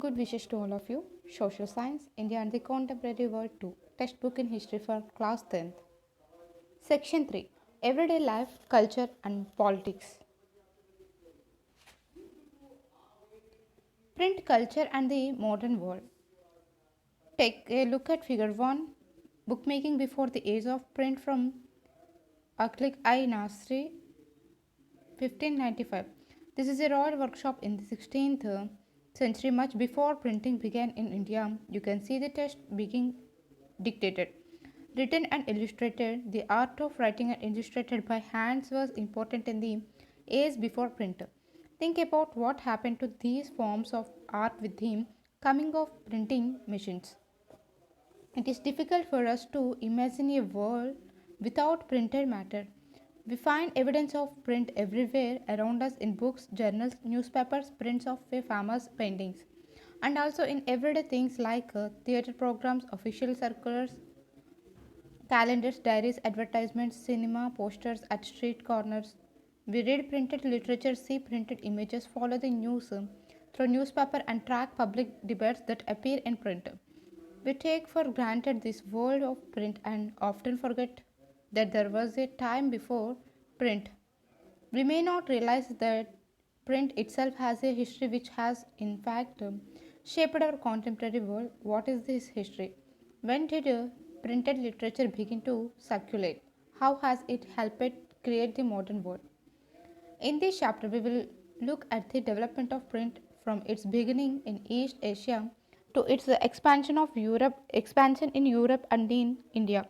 Good wishes to all of you. Social Science, India and the Contemporary World 2. Textbook in History for Class 10th. Section 3. Everyday Life, Culture and Politics. Print culture and the modern world. Take a look at figure 1. Bookmaking before the age of print from Aklik I Nasri 1595. This is a royal workshop in the 16th century, much before printing began in India. You can see the text being dictated, written and illustrated. The art of writing and illustrated by hands was important in the age before print. Think about what happened to these forms of art with the coming of printing machines. It is difficult for us to imagine a world without printed matter. We find evidence of print everywhere around us in books, journals, newspapers, prints of famous paintings, and also in everyday things like theater programs, official circulars, calendars, diaries, advertisements, cinema, posters at street corners. We read printed literature, see printed images, follow the news through newspaper, and track public debates that appear in print. We take for granted this world of print and often forget that there was a time before print. We may not realize that print itself has a history which has, in fact, shaped our contemporary world. What is this history? When did printed literature begin to circulate? How has it helped create the modern world? In this chapter, we will look at the development of print from its beginning in East Asia to its expansion in Europe and in India.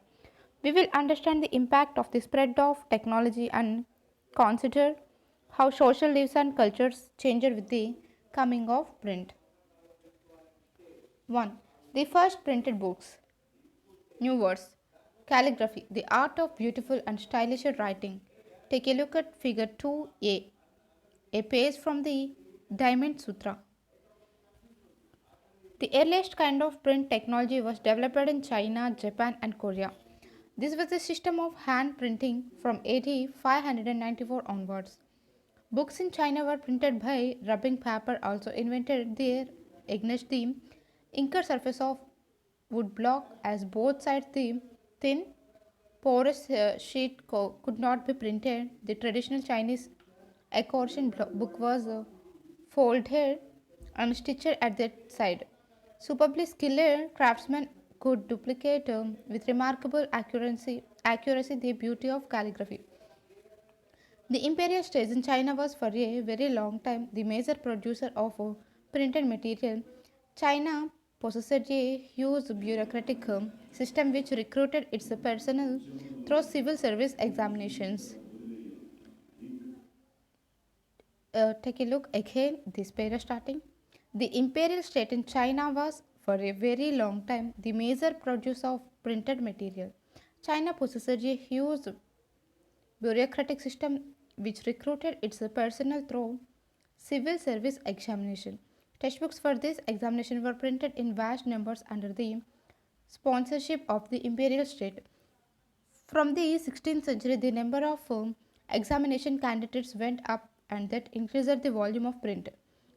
We will understand the impact of the spread of technology and consider how social lives and cultures changed with the coming of print. 1. The first printed books. New words. Calligraphy, the art of beautiful and stylish writing. Take a look at figure 2a, a page from the Diamond Sutra. The earliest kind of print technology was developed in China, Japan, and Korea. This was a system of hand printing from AD 594 onwards. Books in China were printed by rubbing paper, also invented there against the inker surface of wood block, as both sides the thin porous sheet could not be printed. The traditional Chinese accordion book was folded and stitched at the side. Superbly skilled craftsmen could duplicate with remarkable accuracy the beauty of calligraphy. The imperial state in China was for a very long time the major producer of printed material. China possessed a huge bureaucratic system which recruited its personnel through civil service examinations. Take a look again, this page starting. The imperial state in China was for a very long time the major producer of printed material. China possessed a huge bureaucratic system which recruited its personnel through civil service examination. Textbooks for this examination were printed in vast numbers under the sponsorship of the imperial state. From the 16th century, the number of examination candidates went up and that increased the volume of print.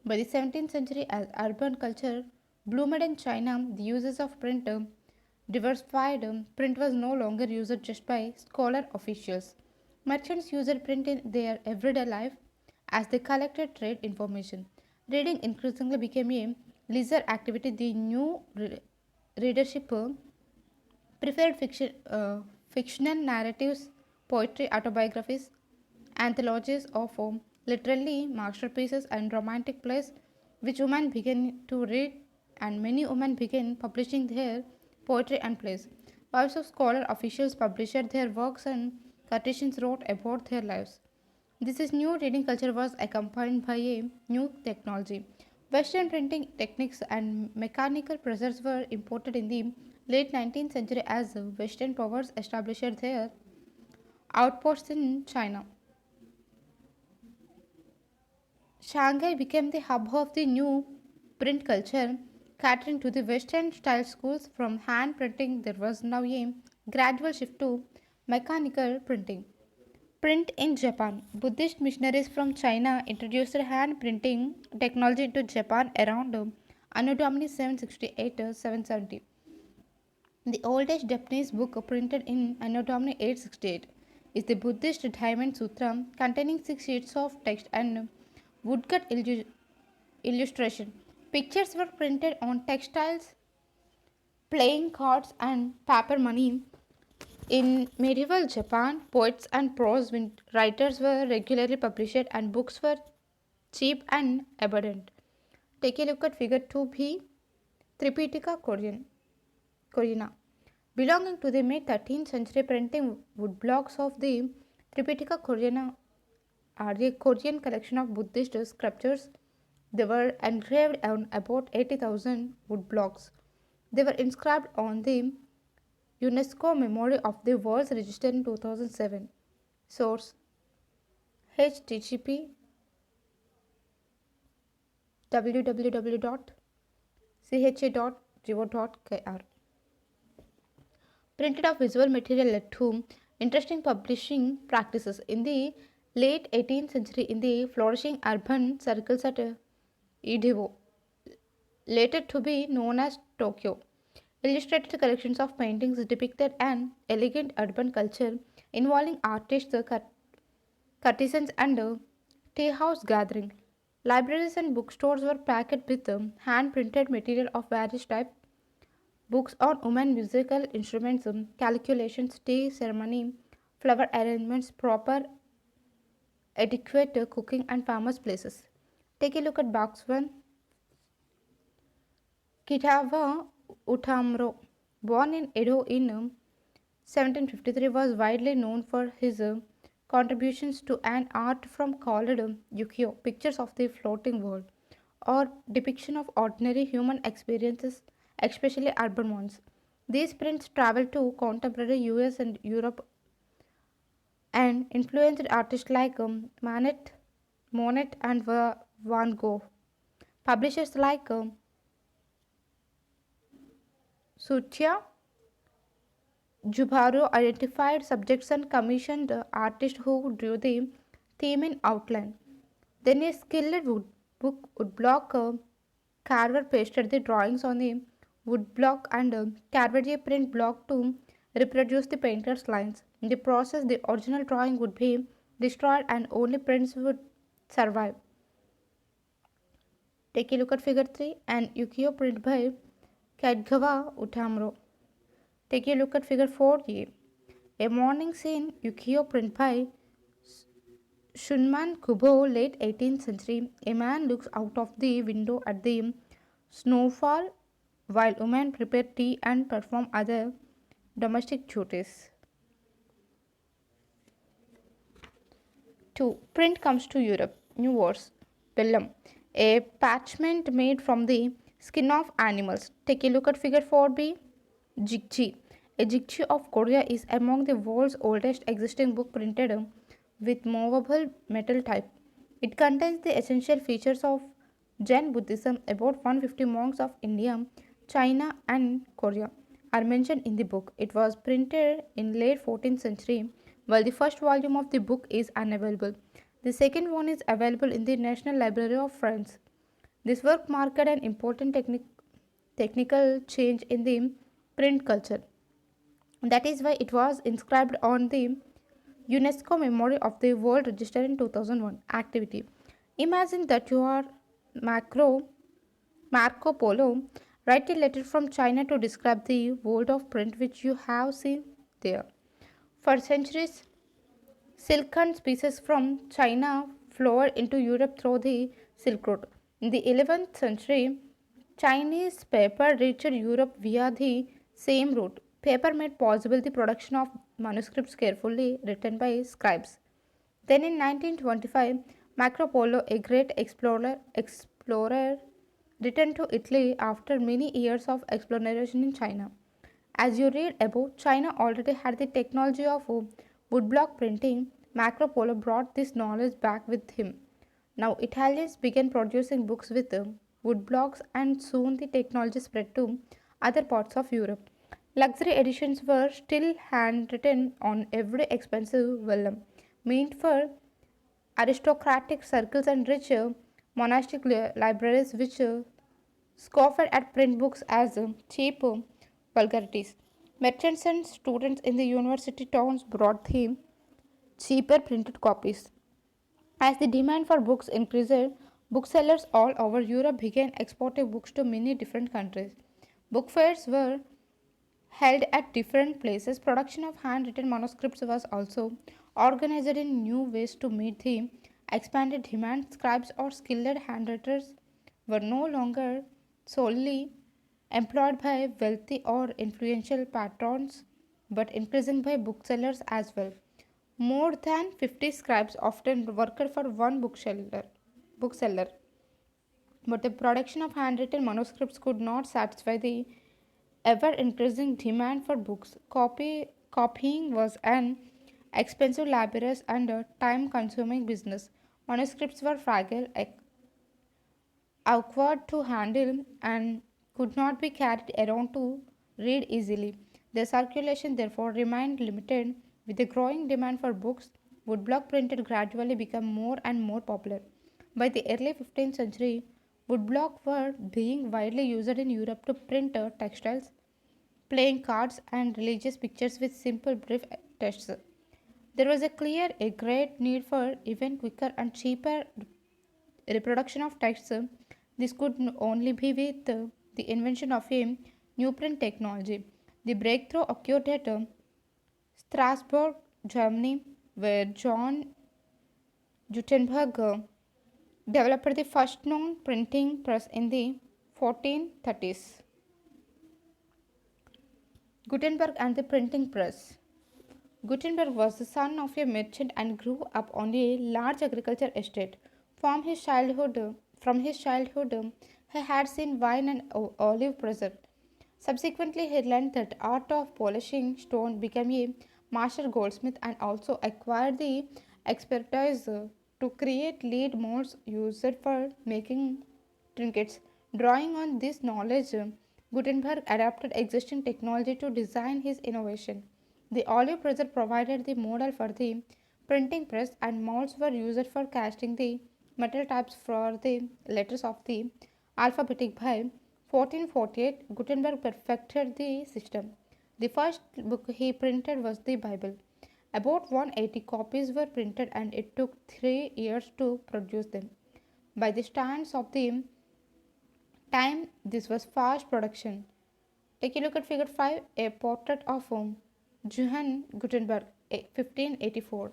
By the 17th century, as urban culture bloomed in China, the uses of print diversified. Print was no longer used just by scholar officials. Merchants used print in their everyday life as they collected trade information. Reading increasingly became a leisure activity. The new readership preferred fictional narratives, poetry, autobiographies, anthologies of literally masterpieces, and romantic plays, which women began to read, and many women began publishing their poetry and plays. Wives of scholar officials published their works, and courtesans wrote about their lives. This is new reading culture was accompanied by a new technology. Western printing techniques and mechanical presses were imported in the late 19th century as Western powers established their outposts in China. Shanghai became the hub of the new print culture, catering to the Western style schools. From hand printing, there was now a gradual shift to mechanical printing. Print in Japan. Buddhist missionaries from China introduced hand printing technology into Japan around Anno Domini 768 to 770. The oldest Japanese book printed in Anno Domini 868 is the Buddhist Diamond Sutra, containing 6 sheets of text and woodcut illustration. Pictures were printed on textiles, playing cards, and paper money. In medieval Japan, poets and prose writers were regularly published and books were cheap and abundant. Take a look at figure 2b, Tripitaka Koreana. Belonging to the mid 13th century, printing woodblocks of the Tripitaka Koreana are a Korean collection of Buddhist sculptures. They were engraved on about 80,000 woodblocks. They were inscribed on the UNESCO Memory of the World Register in 2007. Source: http www.cha.geo.kr. Printed of visual material led to interesting publishing practices in the late 18th century in the flourishing urban circles at Edo, later to be known as Tokyo. Illustrated collections of paintings depicted an elegant urban culture involving artists, courtesans, and tea house gathering. Libraries and bookstores were packed with hand printed material of various types, books on women musical instruments, calculations, tea ceremony, flower arrangements, proper etiquette, cooking, and famous places. Take a look at box 1. Kitawa Utamaro, born in Edo in 1753, was widely known for his contributions to an art form called ukiyo, pictures of the floating world, or depiction of ordinary human experiences, especially urban ones. These prints traveled to contemporary US and Europe and influenced artists like Monet, and Van Gogh. Publishers like Sutia Jubaro identified subjects and commissioned artists who drew the theme in outline. Then a skilled woodblock carver pasted the drawings on a woodblock and carved a print block to reproduce the painter's lines. In the process, the original drawing would be destroyed and only prints would survive. Take a look at figure 3 and ukiyo print by Kadgawa Utamro. Take a look at figure 4a. A morning scene ukiyo print by Shunman Kubo, late 18th century. A man looks out of the window at the snowfall while women prepare tea and perform other domestic duties. 2. Print comes to Europe. New words. Vellum, a parchment made from the skin of animals. Take a look at figure 4b. Jigji. A jigji of Korea is among the world's oldest existing book printed with movable metal type. It contains the essential features of Jain Buddhism. About 150 monks of India, China, and Korea are mentioned in the book. It was printed in late 14th century, while the first volume of the book is unavailable. The second one is available in the National Library of France. This work marked an important technical change in the print culture. That is why it was inscribed on the UNESCO Memory of the World Register in 2001. Activity. Imagine that you are Macro, Marco Polo. Write a letter from China to describe the world of print which you have seen there. For centuries, silken species from China flowed into Europe through the Silk Road. In the 11th century, Chinese paper reached Europe via the same route. Paper made possible the production of manuscripts carefully written by scribes. Then in 1925, Marco Polo, a great explorer, returned to Italy after many years of exploration in China. As you read above, China already had the technology of woodblock printing. Marco Polo brought this knowledge back with him. Now Italians began producing books with woodblocks, and soon the technology spread to other parts of Europe. Luxury editions were still handwritten on every expensive vellum, meant for aristocratic circles and rich monastic libraries which scoffed at print books as cheap vulgarities. Merchants and students in the university towns brought the cheaper printed copies. As the demand for books increased, booksellers all over Europe began exporting books to many different countries. Book fairs were held at different places. Production of handwritten manuscripts was also organized in new ways to meet the expanded demand. Scribes or skilled handwriters were no longer solely employed by wealthy or influential patrons but increasing by booksellers as well. More than 50 scribes often worked for one bookseller, but the production of handwritten manuscripts could not satisfy the ever increasing demand for books. Copying was an expensive, laborious, and time consuming business. Manuscripts were fragile, awkward to handle, and could not be carried around to read easily. Their circulation, therefore, remained limited. With the growing demand for books, woodblock printed gradually became more and more popular. By the early 15th century, woodblock were being widely used in Europe to print textiles, playing cards, and religious pictures with simple brief texts. There was a great need for even quicker and cheaper reproduction of text. This could only be with the invention of a new print technology. The breakthrough occurred at Strasbourg, Germany, where John Gutenberg developed the first known printing press in the 1430s. Gutenberg and the printing press. Gutenberg was the son of a merchant and grew up on a large agriculture estate. From his childhood, he had seen wine and olive press. Subsequently, he learned that art of polishing stone, became a master goldsmith, and also acquired the expertise to create lead molds used for making trinkets. Drawing on this knowledge, Gutenberg adapted existing technology to design his innovation. The olive press provided the model for the printing press, and molds were used for casting the metal types for the letters of the alphabetic. By 1448, Gutenberg perfected the system. The first book he printed was the Bible. About 180 copies were printed, and it took 3 years to produce them. By the stands of the time, this was fast production. Take a look at figure 5, a portrait of Johann Gutenberg, 1584.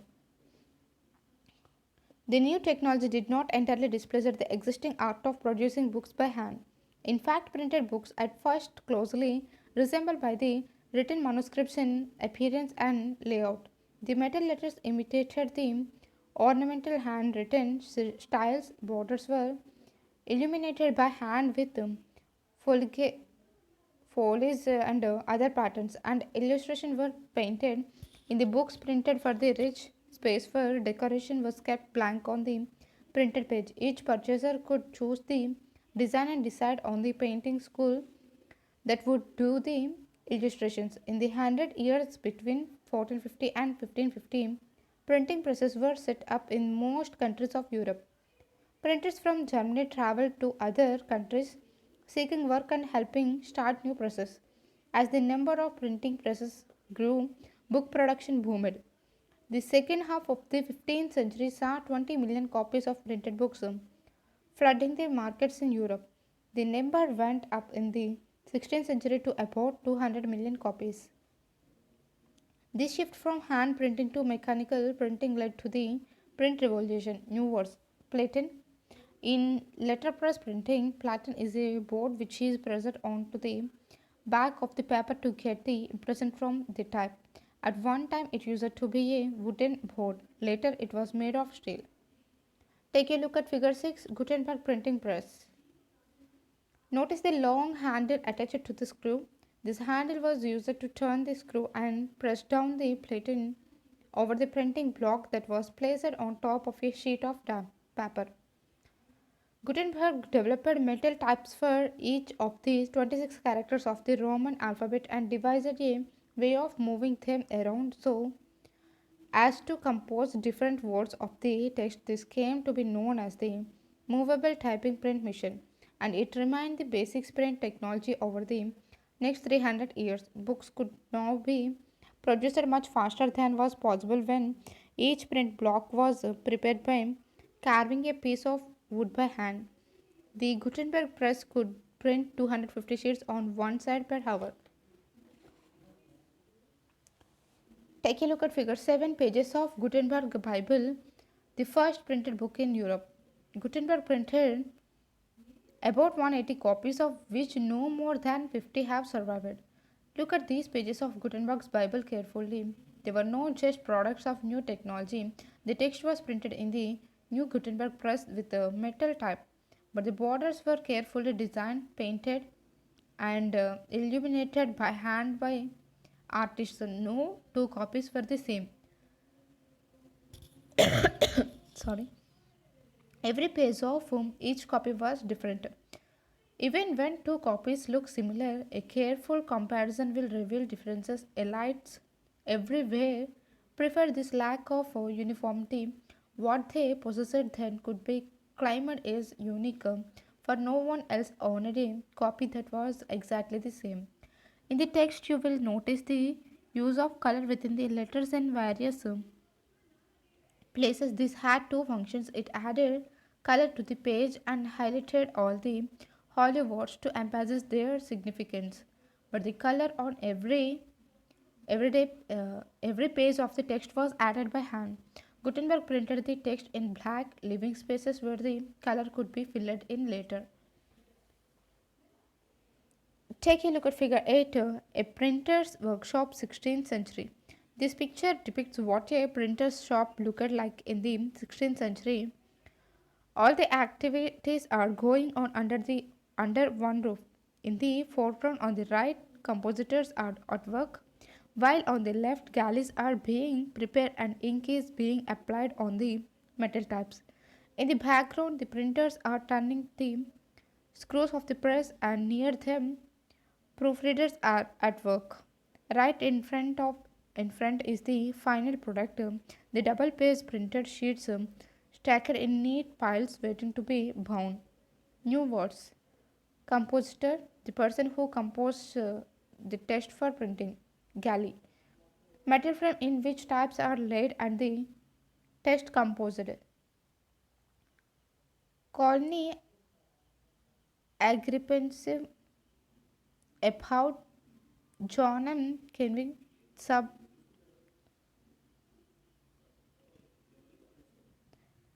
The new technology did not entirely displace the existing art of producing books by hand. In fact, printed books at first closely resembled by the written manuscripts in appearance and layout. The metal letters imitated the ornamental handwritten styles. Borders were illuminated by hand with foliage and other patterns, and illustrations were painted in the books printed. For the rich space for decoration was kept blank on the printed page. Each purchaser could choose the design and decide on the painting school that would do the illustrations. In the 100 years between 1450 and 1550, printing presses were set up in most countries of Europe. Printers from Germany traveled to other countries seeking work and helping start new presses. As the number of printing presses grew, book production boomed. The second half of the 15th century saw 20 million copies of printed books flooding the markets in Europe. The number went up in the 16th century to about 200 million copies. This shift from hand printing to mechanical printing led to the print revolution. New words. Platen. In letterpress printing, platen is a board which is pressed onto the back of the paper to get the impression from the type. At one time, it used to be a wooden board. Later, it was made of steel. Take a look at figure 6, Gutenberg printing press. Notice the long handle attached to the screw. This handle was used to turn the screw and press down the platen over the printing block that was placed on top of a sheet of paper. Gutenberg developed metal types for each of the 26 characters of the Roman alphabet and devised a way of moving them around so as to compose different words of the text. This came to be known as the movable typing print machine. and it remained the basic print technology over the next 300 years. Books could now be produced much faster than was possible when each print block was prepared by carving a piece of wood by hand. The Gutenberg press could print 250 sheets on one side per hour. Take a look at figure 7, pages of Gutenberg Bible, the first printed book in Europe. Gutenberg printed about 180 copies, of which no more than 50 have survived. Look at these pages of Gutenberg's Bible carefully. They were not just products of new technology. The text was printed in the new Gutenberg press with a metal type, but the borders were carefully designed, painted, and illuminated by hand by artists. No two copies were the same. Sorry. Every page of each copy was different. Even when two copies look similar, a careful comparison will reveal differences. Elites everywhere prefer this lack of uniformity. What they possessed then could be claimed as unique, for no one else owned a copy that was exactly the same. In the text, you will notice the use of color within the letters in various places. This had two functions. It added color to the page and highlighted all the holy words to emphasize their significance. But the color on every page of the text was added by hand. Gutenberg printed the text in black, leaving spaces where the color could be filled in later. Take a look at figure 8, a printer's workshop, 16th century. This picture depicts what a printer's shop looked like in the 16th century. All the activities are going on under one roof. In the foreground on the right, compositors are at work, while on the left, galleys are being prepared and ink is being applied on the metal types. In the background, the printers are turning the screws of the press, and near them, proofreaders are at work. Right in front is the final product, the double page printed sheets stacked in neat piles waiting to be bound. New words. Compositor, the person who composed the text for printing. Galley, metal frame in which types are laid and the text composed. Colony agripensive about John and Kenwin sub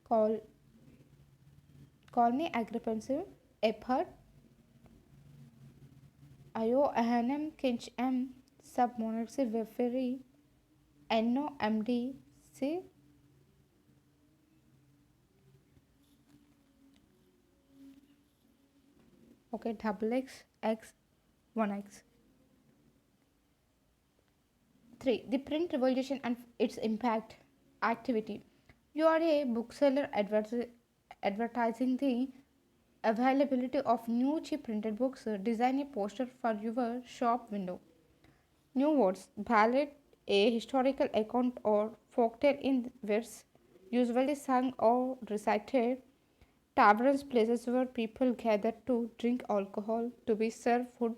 call Colony agripensive Ephod Io Ahanam Kinch M sub monarchy Weferi No MD C. Okay, double X 1X. 3. The print revolution and its impact. Activity. You are a bookseller advertising the availability of new cheap printed books. Design a poster for your shop window. New words. Ballad, a historical account or folktale in verse, usually sung or recited. Taverns, places where people gather to drink alcohol, to be served food,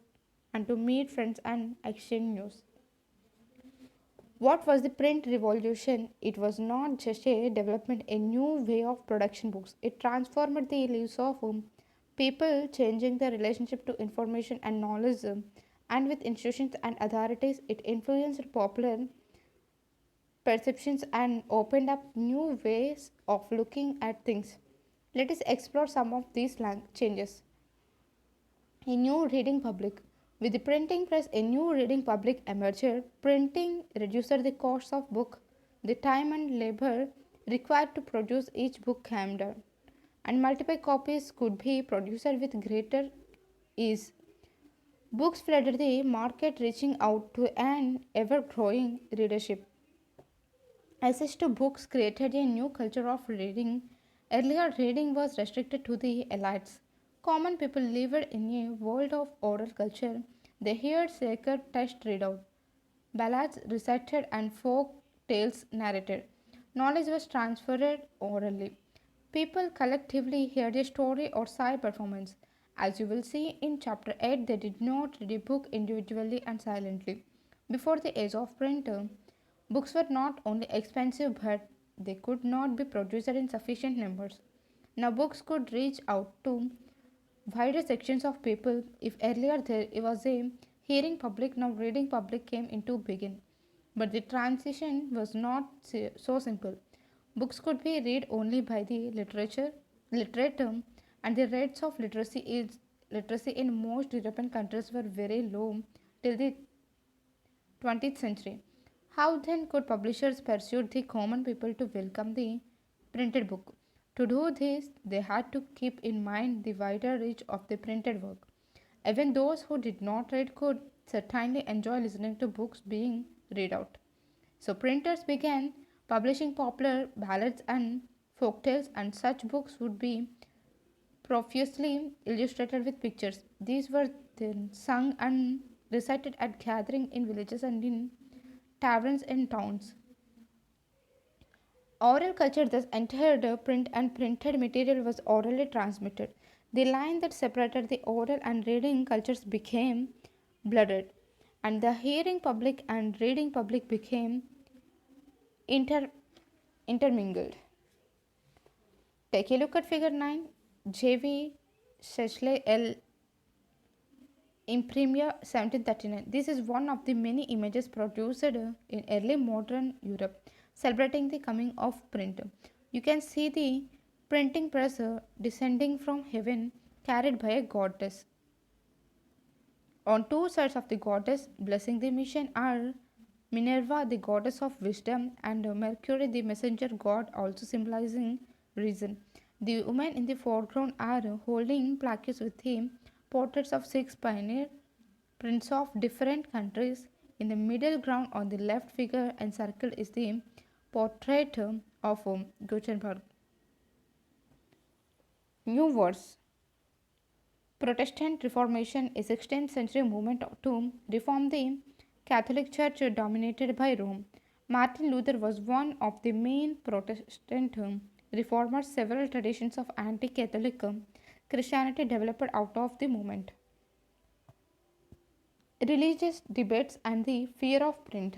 and to meet friends and exchange news. What was the print revolution? It was not just a development, a new way of production books. It transformed the lives of people, changing their relationship to information and knowledge, and with institutions and authorities. It influenced popular perceptions and opened up new ways of looking at things. Let us explore some of these changes. A new reading public. With the printing press, a new reading public emerged. Printing reduced the cost of book, the time and labor required to produce each book came down, and multiple copies could be produced with greater ease. Books flooded the market, reaching out to an ever-growing readership. Access to books created a new culture of reading. Earlier, reading was restricted to the elites. Common people lived in a world of oral culture. They heard sacred text read out, ballads recited, and folk tales narrated. Knowledge was transferred orally. People collectively heard a story or saw a performance. As you will see in chapter 8, they did not read a book individually and silently. Before the age of print, books were not only expensive but they could not be produced in sufficient numbers. Now, books could reach out to wider sections of people. If earlier there was a hearing public, now reading public came into being. But the transition was not so simple. Books could be read only by the literate, and the rates of literacy in most European countries were very low till the 20th century. How then could publishers persuade the common people to welcome the printed book? To do this, they had to keep in mind the wider reach of the printed work. Even those who did not read could certainly enjoy listening to books being read out. So, printers began publishing popular ballads and folk tales, and such books would be profusely illustrated with pictures. These were then sung and recited at gatherings in villages and in taverns in towns. Oral culture thus entered print, and printed material was orally transmitted. The line that separated the oral and reading cultures became blurred, and the hearing public and reading public became inter- intermingled. Take a look at figure 9. J.V. Sheshley L. Imprimia 1739. This is one of the many images produced in early modern Europe celebrating the coming of print. You can see the printing press descending from heaven carried by a goddess. On two sides of the goddess blessing the mission are Minerva, the goddess of wisdom, and Mercury, the messenger god, also symbolizing reason. The women in the foreground are holding plaques with the portraits of six pioneer princes of different countries. In the middle ground on the left figure encircled is the portrait of Gutenberg. New words. Protestant Reformation, a 16th century movement to reform the Catholic Church dominated by Rome. Martin Luther was one of the main Protestant reformers. Several traditions of anti Catholic Christianity developed out of the movement. Religious debates and the fear of print.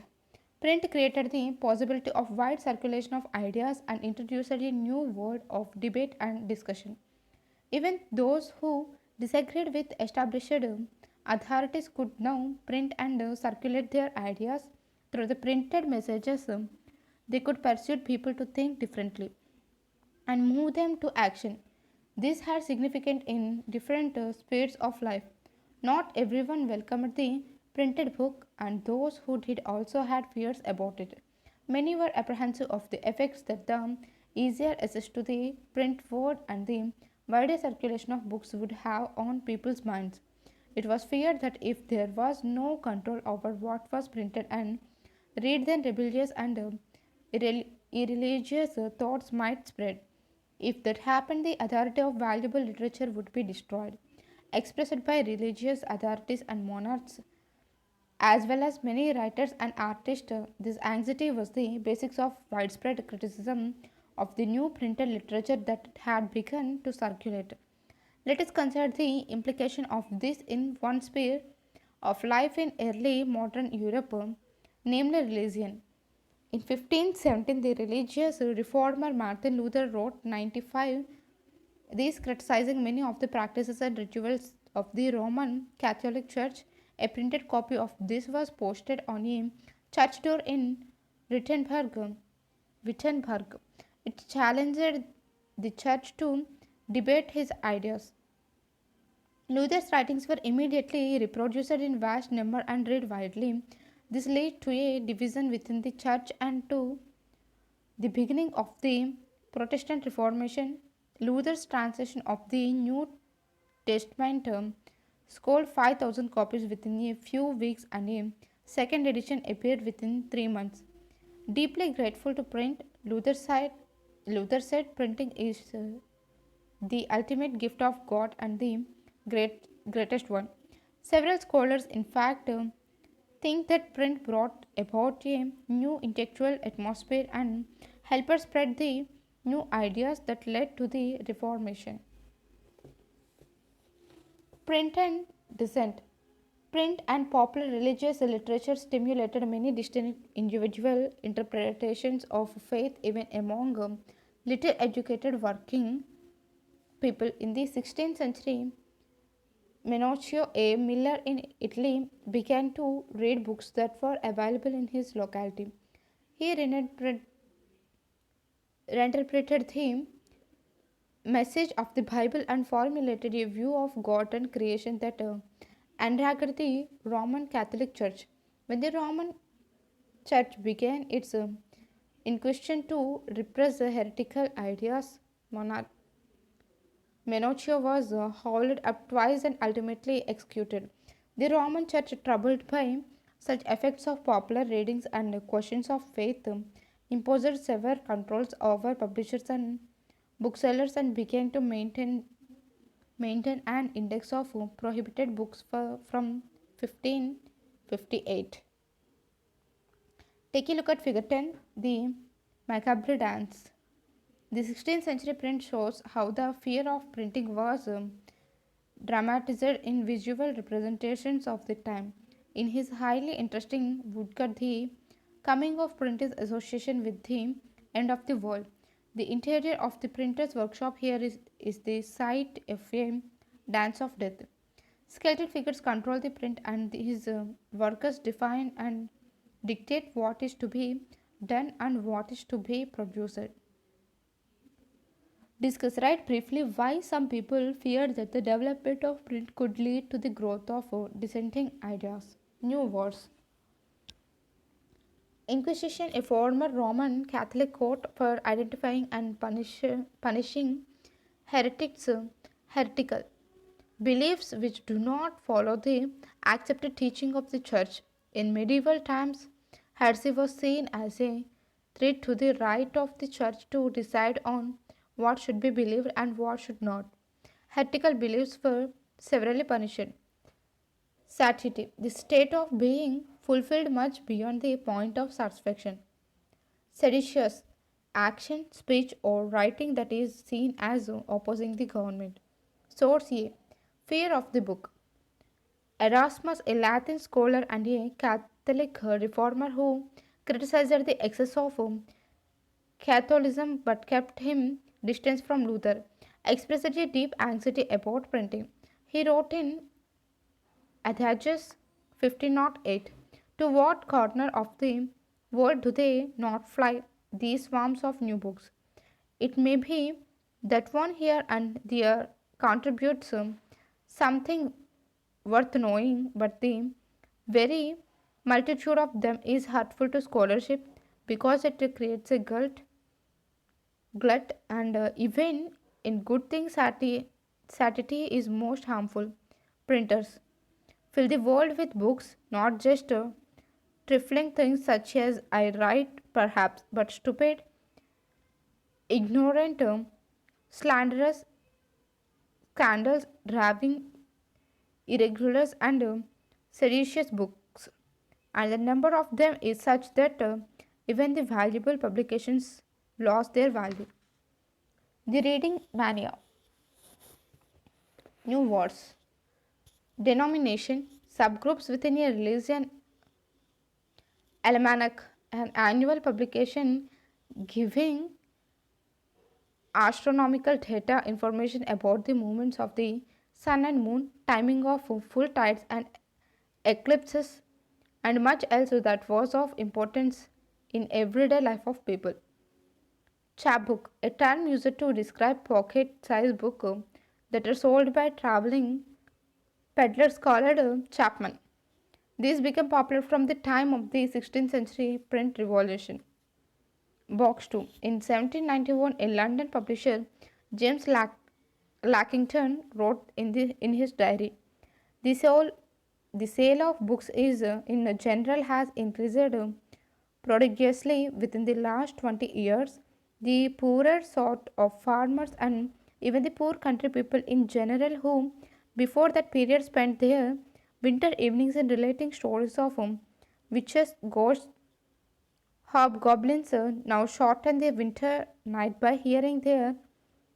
Print created the possibility of wide circulation of ideas and introduced a new world of debate and discussion. Even those who disagreed with established authorities could now print and circulate their ideas through the printed messages. They could persuade people to think differently and move them to action. This had significance in different spheres of life. Not everyone welcomed the printed book, and those who did also had fears about it. Many were apprehensive of the effects that the easier access to the print word and the wider circulation of books would have on people's minds. It was feared that if there was no control over what was printed and read, then rebellious and irreligious thoughts might spread. If that happened, the authority of valuable literature would be destroyed. Expressed by religious authorities and monarchs, as well as many writers and artists, this anxiety was the basis of widespread criticism of the new printed literature that had begun to circulate. Let us consider the implication of this in one sphere of life in early modern Europe, namely religion. In 1517, the religious reformer Martin Luther wrote 95 these criticizing many of the practices and rituals of the Roman Catholic Church. A printed copy of this was posted on a church door in Wittenberg. Wittenberg. It challenged the church to debate his ideas. Luther's writings were immediately reproduced in vast number and read widely. This led to a division within the church and to the beginning of the Protestant Reformation. Luther's translation of the New Testament sold 5,000 copies within a few weeks, and a second edition appeared within 3 months. Deeply grateful to print, Luther said printing is the ultimate gift of God and the greatest one. Several scholars, in fact, think that print brought about a new intellectual atmosphere and helped spread the new ideas that led to the Reformation. Print and dissent. Print and popular religious literature stimulated many distinct individual interpretations of faith even among little educated working people. In the 16th century, Menocchio A. Miller in Italy began to read books that were available in his locality. He reinterpreted the message of the Bible and formulated a view of God and creation that angered the Roman Catholic Church. When the Roman Church began its inquisition to repress the heretical ideas, Menocchio was hauled up twice and ultimately executed. The Roman Church, troubled by such effects of popular readings and questions of faith, imposed severe controls over publishers and booksellers and began to maintain an index of prohibited books from 1558. Take a look at figure 10, the macabre dance. The 16th century print shows how the fear of printing was dramatized in visual representations of the time. In his highly interesting woodcut, the coming of print is association with the end of the world. The interior of the printer's workshop here is the site of a dance of death. Skeletal figures control the print, and his workers define and dictate what is to be done and what is to be produced. Discuss right briefly why some people feared that the development of print could lead to the growth of dissenting ideas. New wars. Inquisition, a former Roman Catholic court for identifying and punishing heretics, heretical beliefs which do not follow the accepted teaching of the church. In medieval times, heresy was seen as a threat to the right of the church to decide on what should be believed and what should not. Heretical beliefs were severely punished. Satiety, the state of being fulfilled much beyond the point of satisfaction. Seditious, action, speech, or writing that is seen as opposing the government. Source A. Fear of the book. Erasmus, a Latin scholar and a Catholic reformer who criticized the excess of Catholicism but kept him distant from Luther, expressed a deep anxiety about printing. He wrote in Athanagius 1508, to what corner of the world do they not fly, these swarms of new books? It may be that one here and there contributes something worth knowing, but the very multitude of them is hurtful to scholarship because it creates a glut, and even in good things, satiety is most harmful. Printers fill the world with books, not just trifling things such as I write, perhaps, but stupid, ignorant, slanderous scandals, raving, irregular, and seditious books. And the number of them is such that even the valuable publications lost their value. The reading mania. New words. Denomination. Subgroups within a religion. Almanac, an annual publication giving astronomical data information about the movements of the sun and moon, timing of full tides and eclipses, and much else that was of importance in everyday life of people. Chapbook, a term used to describe pocket-sized book that are sold by traveling peddlers called chapman. These became popular from the time of the 16th century print revolution. Box 2. In 1791, a London publisher, James Lackington, wrote in his diary, the sale of books is in general has increased prodigiously within the last 20 years. The poorer sort of farmers and even the poor country people in general who before that period spent their winter evenings in relating stories of witches, ghosts, hobgoblins now shorten their winter night by hearing their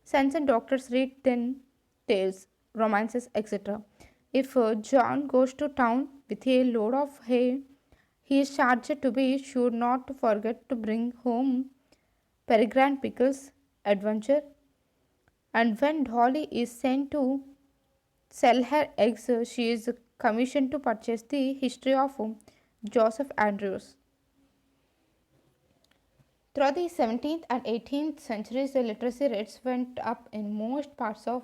sons and daughters read them tales. romances, etc. If John goes to town with a load of hay, he is charged to be sure not to forget to bring home Peregrine Pickle's adventure. And when Dolly is sent to sell her eggs, she is commissioned to purchase the history of Joseph Andrews. Through the 17th and 18th centuries, the literacy rates went up in most parts of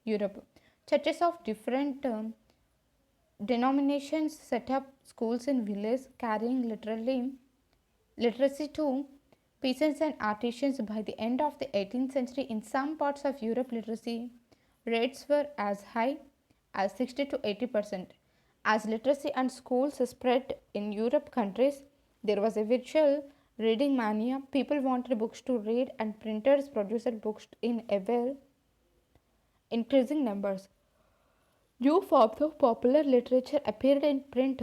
Europe. Churches of different denominations set up schools in villages carrying literacy to peasants and artisans. By the end of the 18th century, in some parts of Europe, literacy rates were as high as 60 to 80%. As literacy and schools spread in Europe countries, there was a virtual reading mania. People wanted books to read, and printers produced books in ever increasing numbers. New forms of popular literature appeared in print,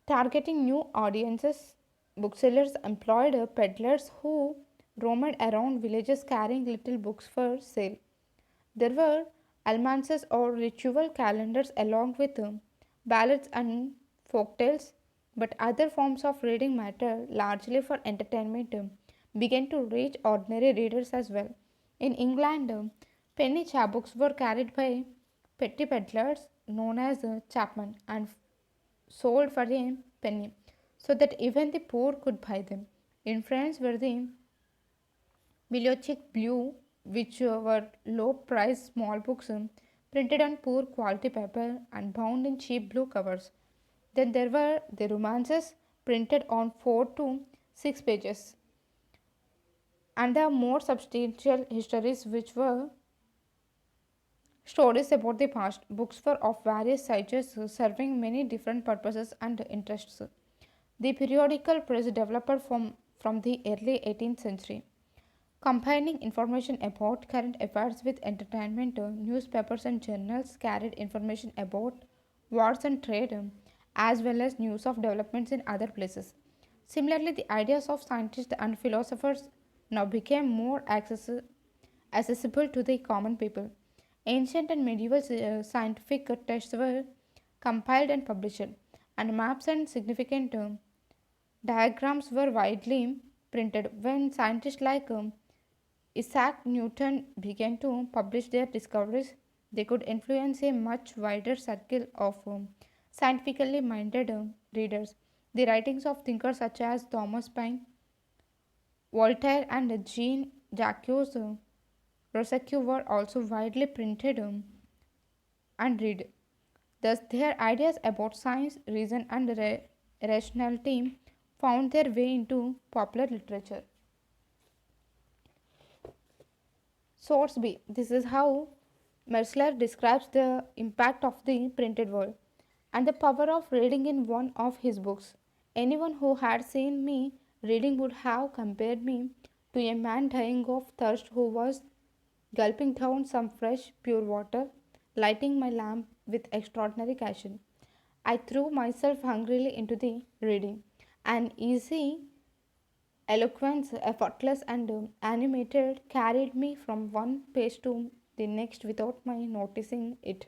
targeting new audiences. Booksellers employed peddlers who roamed around villages carrying little books for sale. There were almances or ritual calendars along with ballads and folk tales, but other forms of reading matter, largely for entertainment, began to reach ordinary readers as well. In England, penny chapbooks were carried by petty peddlers known as chapmen and sold for a penny, so that even the poor could buy them. In France, where the Bibliothèque Bleue, which were low priced small books printed on poor quality paper and bound in cheap blue covers. Then there were the romances printed on 4 to 6 pages, and the more substantial histories, which were stories about the past. Books were of various sizes, serving many different purposes and interests. The periodical press developed from the early 18th century. Combining information about current affairs with entertainment, newspapers and journals carried information about wars and trade, as well as news of developments in other places. Similarly, the ideas of scientists and philosophers now became more accessible to the common people. Ancient and medieval scientific texts were compiled and published, and maps and significant diagrams were widely printed. When scientists like Isaac Newton began to publish their discoveries, they could influence a much wider circle of scientifically minded readers. The writings of thinkers such as Thomas Paine, Voltaire, and Jean Jacques Rousseau were also widely printed and read. Thus, their ideas about science, reason, and rationality found their way into popular literature. Source B. This is how Mersler describes the impact of the printed word and the power of reading in one of his books. Anyone who had seen me reading would have compared me to a man dying of thirst who was gulping down some fresh, pure water, lighting my lamp with extraordinary caution. I threw myself hungrily into the reading. An easy eloquence, effortless and animated, carried me from one page to the next without my noticing it.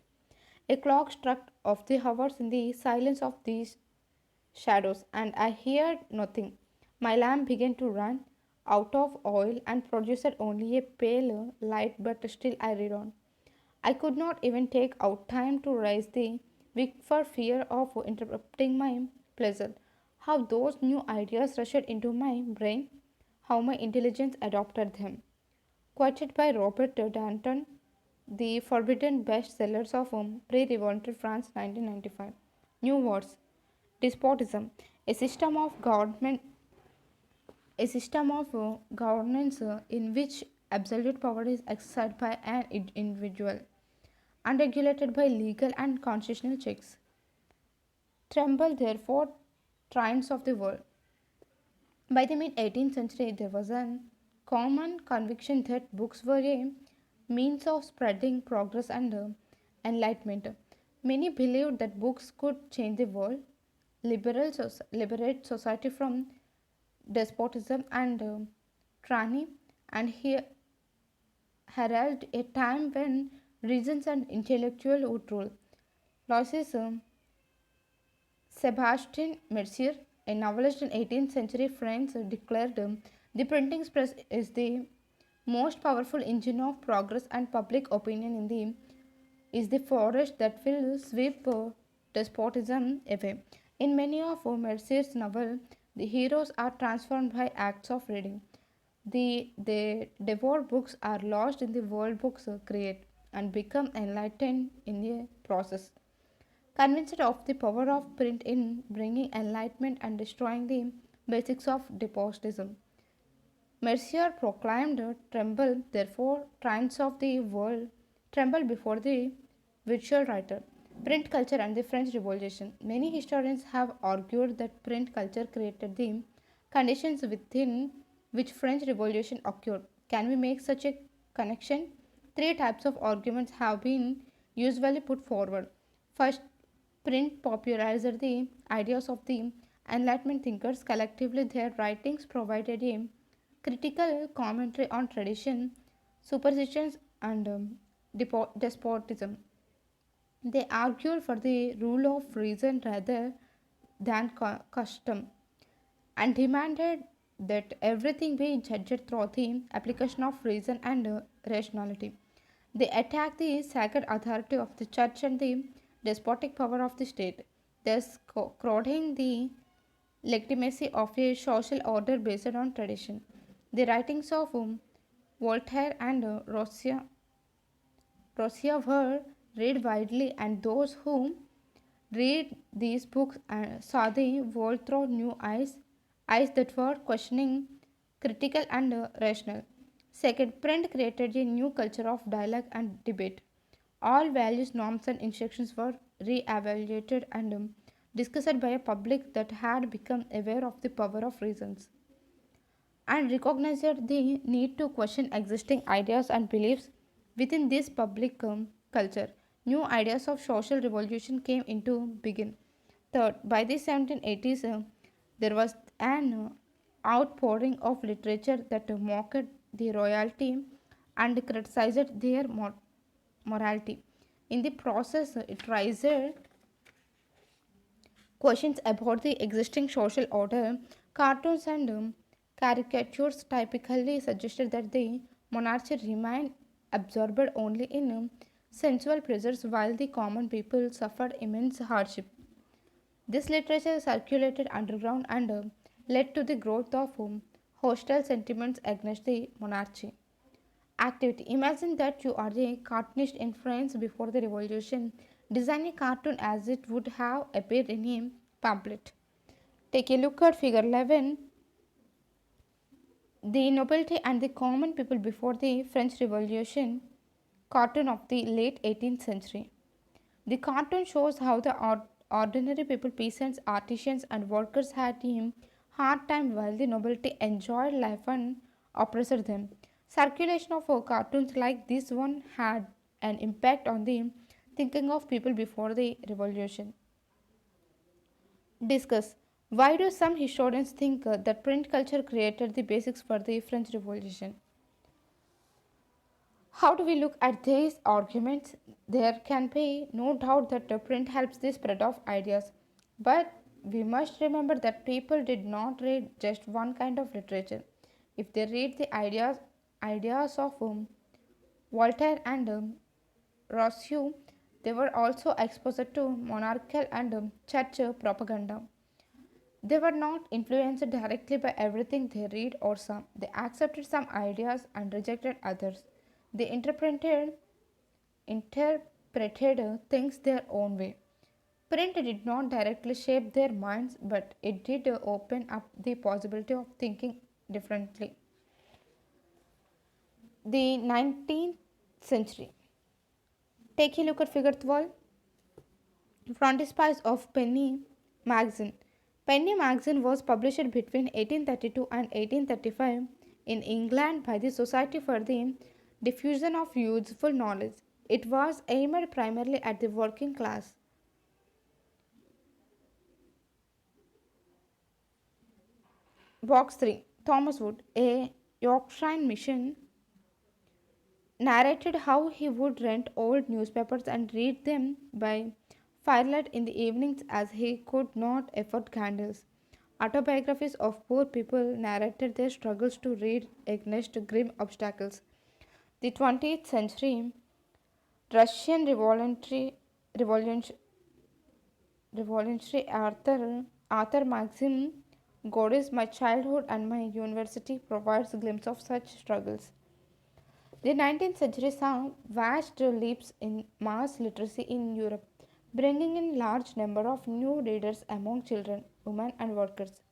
A clock struck off the hours in the silence of these shadows, and I heard nothing. My lamp began to run out of oil and produced only a pale light, but still I read on. I could not even take out time to raise the wick for fear of interrupting my pleasure. How those new ideas rushed into my brain, how my intelligence adopted them. Quoted by Robert Danton, the forbidden bestsellers of pre-revolutionary France 1995. New words. Despotism, a system of government a system of governance in which absolute power is exercised by an individual, unregulated by legal and constitutional checks. Tremble, therefore, trines of the world. By the mid 18th century, there was a common conviction that books were a means of spreading progress and enlightenment. Many believed that books could change the world, liberate society from despotism and tyranny, and herald a time when reasons and intellectual would rule. Louis Sebastian Mercier, a novelist in 18th century France, declared the printing press is the most powerful engine of progress and public opinion in the is the forest that will sweep despotism away. In many of Mercier's novels, the heroes are transformed by acts of reading. They devour books, are lost in the world books create, and become enlightened in the process. Convinced of the power of print in bringing enlightenment and destroying the basics of despotism, Mercier proclaimed, "Tremble, therefore, trance of the world, tremble before the virtual writer." Print culture and the French Revolution. Many historians have argued that print culture created the conditions within which French Revolution occurred. Can we make such a connection? Three types of arguments have been usually put forward. First, print popularized the ideas of the Enlightenment thinkers. Collectively, their writings provided a critical commentary on tradition, superstitions, and despotism. They argued for the rule of reason rather than custom, and demanded that everything be judged through the application of reason and rationality. They attacked the sacred authority of the church and the despotic power of the state, thus crowding the legitimacy of a social order based on tradition. The writings of Voltaire and Rousseau were read widely, and those who read these books saw the world through new eyes that were questioning, critical, and rational. Second, print created a new culture of dialogue and debate. All values, norms, and instructions were re-evaluated and discussed by a public that had become aware of the power of reasons and recognized the need to question existing ideas and beliefs within this public culture. New ideas of social revolution came into being. Third, by the 1780s, there was an outpouring of literature that mocked the royalty and criticized their morality. In the process, it raised questions about the existing social order. Cartoons and caricatures typically suggested that the monarchy remained absorbed only in sensual pleasures while the common people suffered immense hardship. This literature circulated underground and led to the growth of hostile sentiments against the monarchy. Activity. Imagine that you are a cartoonist in France before the revolution. Design a cartoon as it would have appeared in a pamphlet. Take a look at figure 11. The nobility and the common people before the French Revolution cartoon of the late 18th century. The cartoon shows how the ordinary people, peasants, artisans, and workers had a hard time while the nobility enjoyed life and oppressed them. Circulation of cartoons like this one had an impact on the thinking of people before the revolution. Discuss why do some historians think that print culture created the basics for the French Revolution? How do we look at these arguments? There can be no doubt that the print helps the spread of ideas, but we must remember that people did not read just one kind of literature. If they read the ideas of Voltaire and Rousseau, they were also exposed to monarchical and church propaganda. They were not influenced directly by everything they read or saw. They accepted some ideas and rejected others. They interpreted things their own way. Print did not directly shape their minds, but it did open up the possibility of thinking differently. The 19th century. Take a look at figure 12. Frontispiece of Penny Magazine. Penny Magazine was published between 1832 and 1835 in England by the Society for the Diffusion of Useful Knowledge. It was aimed primarily at the working class. Box 3. Thomas Wood, a Yorkshire mission narrated how he would rent old newspapers and read them by firelight in the evenings as he could not afford candles. Autobiographies of poor people narrated their struggles to read against grim obstacles. The 20th century Russian revolutionary author Maxim Gorky's My Childhood and My University provides a glimpse of such struggles. The 19th century saw vast leaps in mass literacy in Europe, bringing in large number of new readers among children, women and workers.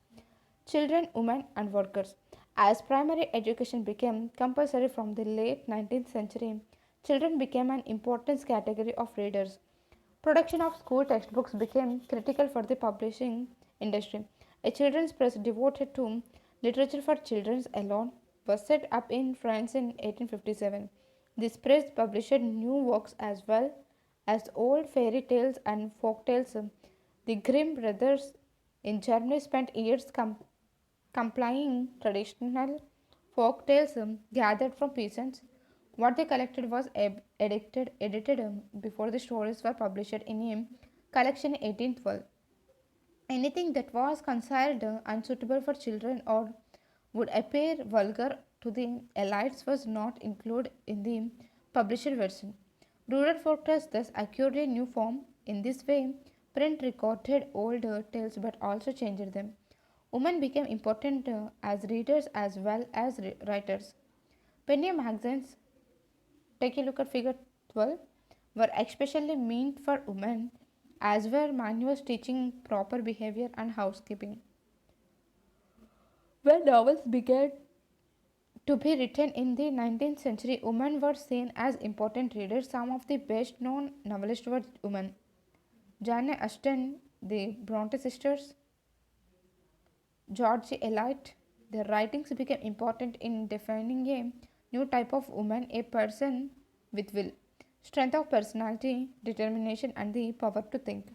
Children, women and workers. As primary education became compulsory from the late 19th century, children became an important category of readers. Production of school textbooks became critical for the publishing industry. A children's press devoted to literature for children alone was set up in France in 1857. This press published new works as well as old fairy tales and folk tales. The Grimm brothers in Germany spent years complying traditional folk tales gathered from peasants. What they collected was edited before the stories were published in a collection in 1812. Anything that was considered unsuitable for children or would appear vulgar to the elites was not included in the published version. Rural folktales thus acquired a new form. In this way, print recorded older tales but also changed them. Women became important as readers as well as writers. Penny magazines, take a look at figure 12, were especially meant for women, as were manuals teaching proper behavior and housekeeping. When novels began to be written in the 19th century, women were seen as important readers. Some of the best known novelists were women. Jane Austen, the Bronte sisters, George Eliot. Their writings became important in defining a new type of woman, a person with will, strength of personality, determination, and the power to think.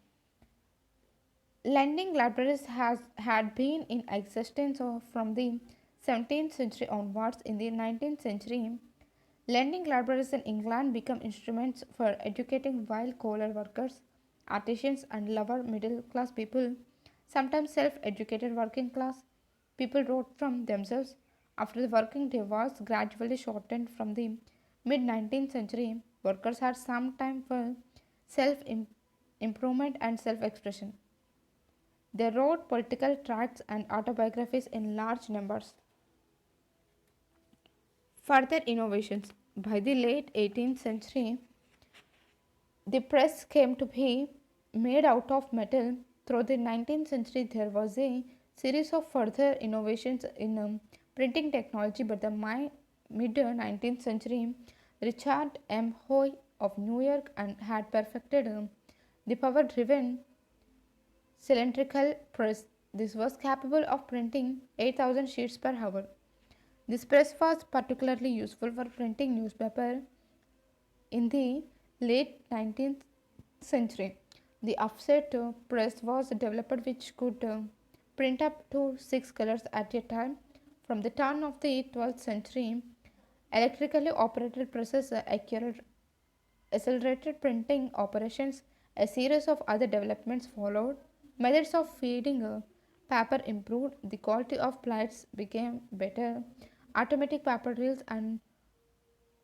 Lending libraries had been in existence from the 17th century onwards. In the 19th century, lending libraries in England became instruments for educating while collar workers, artisans, and lower middle class people, sometimes self educated working class people, wrote from themselves. After the working day was gradually shortened from the mid 19th century, workers had some time for self improvement and self expression. They wrote political tracts and autobiographies in large numbers. Further innovations. By the late 18th century, the press came to be made out of metal. Through the 19th century, there was a series of further innovations in printing technology, but the mid 19th century, Richard M. Hoy of New York and had perfected the power driven cylindrical press. This was capable of printing 8,000 sheets per hour. This press was particularly useful for printing newspaper in the late 19th century. The offset press was developed which could print up to 6 colors at a time. From the turn of the 12th century, electrically operated presses accelerated printing operations. A series of other developments followed. Methods of feeding paper improved. The quality of plates became better. Automatic paper reels and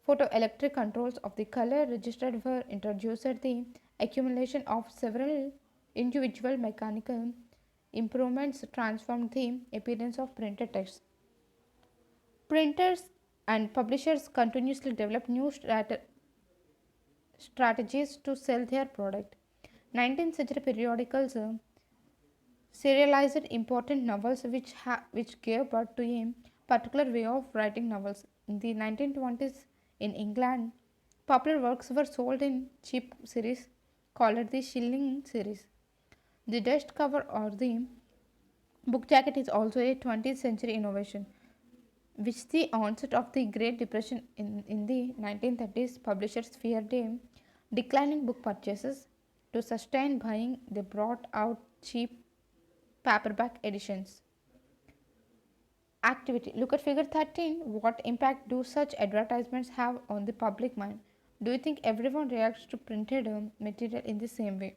photoelectric controls of the color register were introduced. The accumulation of several individual mechanical improvements transformed the appearance of printed text. Printers and publishers continuously develop new strategies to sell their product. 19th century periodicals serialized important novels which gave birth to a particular way of writing novels. In the 1920s in England, popular works were sold in cheap series called the Shilling series. The dust cover or the book jacket is also a 20th century innovation, which the onset of the Great Depression in the 1930s publishers feared a declining book purchases. To sustain buying, they brought out cheap paperback editions. Activity. Look at figure 13. What impact do such advertisements have on the public mind? Do you think everyone reacts to printed material in the same way?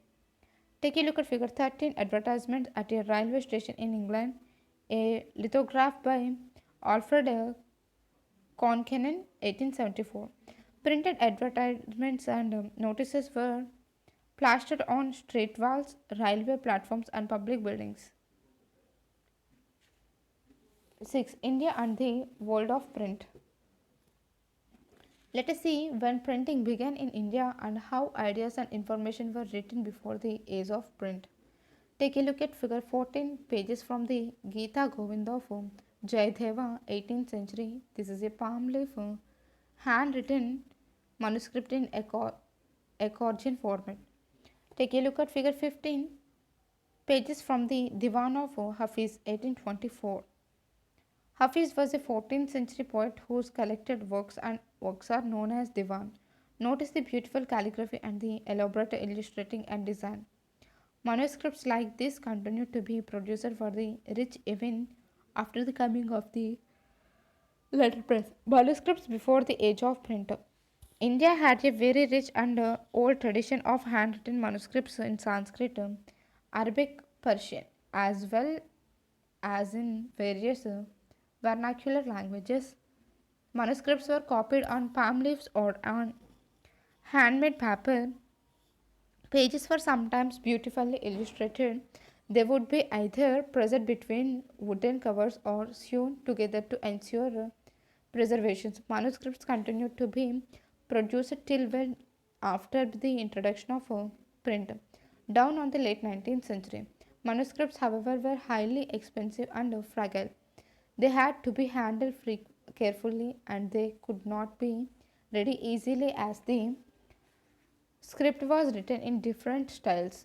Take a look at figure 13. Advertisement at a railway station in England. A lithograph by Alfred Konkanen, 1874. Printed advertisements and notices were plastered on street walls, railway platforms, and public buildings. 6. India and the world of print. Let us see when printing began in India and how ideas and information were written before the age of print. Take a look at figure 14, pages from the Gita Govinda of Jayadeva, 18th century. This is a palm leaf handwritten manuscript in accordion format. Take a look at figure 15, pages from the Diwan of Hafiz, 1824. Hafiz was a 14th century poet whose collected works are known as Diwan. Notice the beautiful calligraphy and the elaborate illustrating and design. Manuscripts like this continued to be produced for the rich even after the coming of the letterpress. Manuscripts before the age of print. India had a very rich and old tradition of handwritten manuscripts in Sanskrit, Arabic, Persian, as well as in various vernacular languages. Manuscripts were copied on palm leaves or on handmade paper. Pages were sometimes beautifully illustrated. They would be either pressed between wooden covers or sewn together to ensure preservation. Manuscripts continued to be produced till well after the introduction of print, down on the late 19th century. Manuscripts, however, were highly expensive and fragile. They had to be handled carefully and they could not be read easily as the script was written in different styles.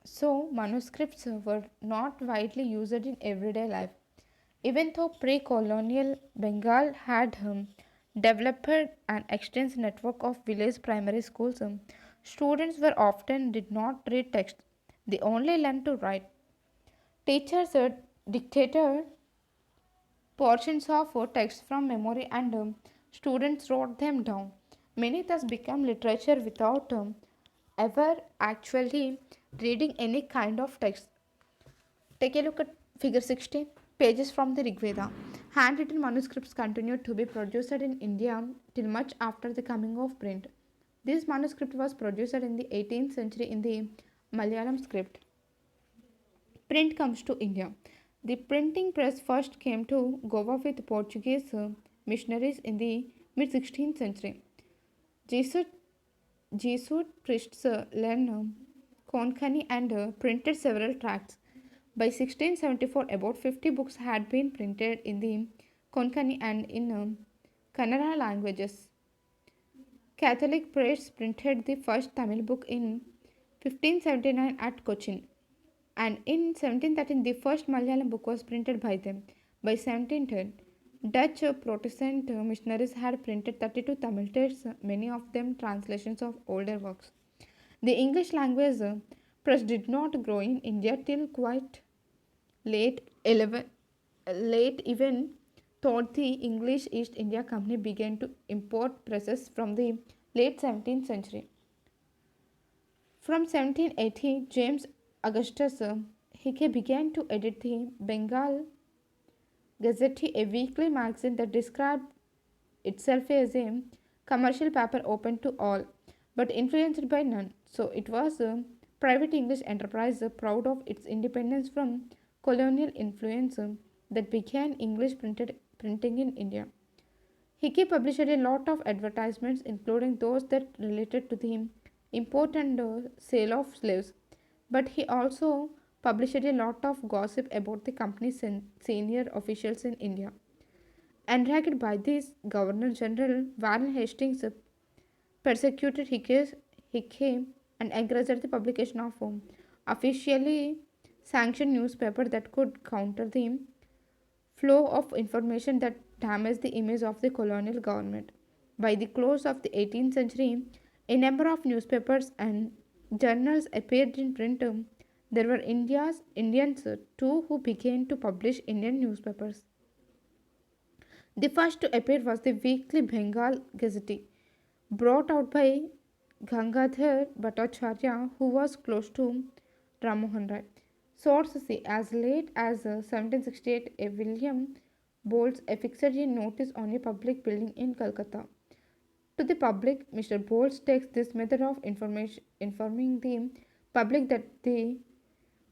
So, manuscripts were not widely used in everyday life. Even though pre colonial Bengal had developed an extensive network of village primary schools, students were often did not read text, they only learned to write. Teachers dictated portions of text from memory and students wrote them down. Many thus became literature without ever actually reading any kind of text. Take a look at figure 16, pages from the Rig Veda. Handwritten manuscripts continued to be produced in India till much after the coming of print. This manuscript was produced in the 18th century in the Malayalam script. Print comes to India. The printing press first came to Goa with Portuguese missionaries in the mid 16th century. Jesuit, Jesuit priests learned Konkani and printed several tracts. By 1674, about 50 books had been printed in the Konkani and in Kannada languages. Catholic priests printed the first Tamil book in 1579 at Cochin, and in 1713 the first Malayalam book was printed by them. By 1710, Dutch Protestant missionaries had printed 32 Tamil texts, many of them translations of older works. The English language press did not grow in India till quite late 11, late even thought the English East India Company began to import presses from the late 17th century. From 1780, James Augustus Hickey began to edit the Bengal Gazette, a weekly magazine that described itself as a commercial paper open to all, but influenced by none. So it was a private English enterprise proud of its independence from colonial influence that began English printing in India. Hickey published a lot of advertisements, including those that related to the import and sale of slaves, but he also published a lot of gossip about the company's senior officials in India. Enraged by this, Governor General Warren Hastings persecuted Hickey and encouraged the publication of officially sanctioned newspaper that could counter the flow of information that damaged the image of the colonial government. By the close of the 18th century, a number of newspapers and journals appeared in print. There were Indians too who began to publish Indian newspapers. The first to appear was the weekly Bengal Gazette, brought out by Gangadhar Bhattacharya, who was close to Ram Mohan Rai. Sources say as late as 1768, a William Bowles affixed a notice on a public building in Calcutta. To the public, Mr. Bowles takes this method of informing the public that the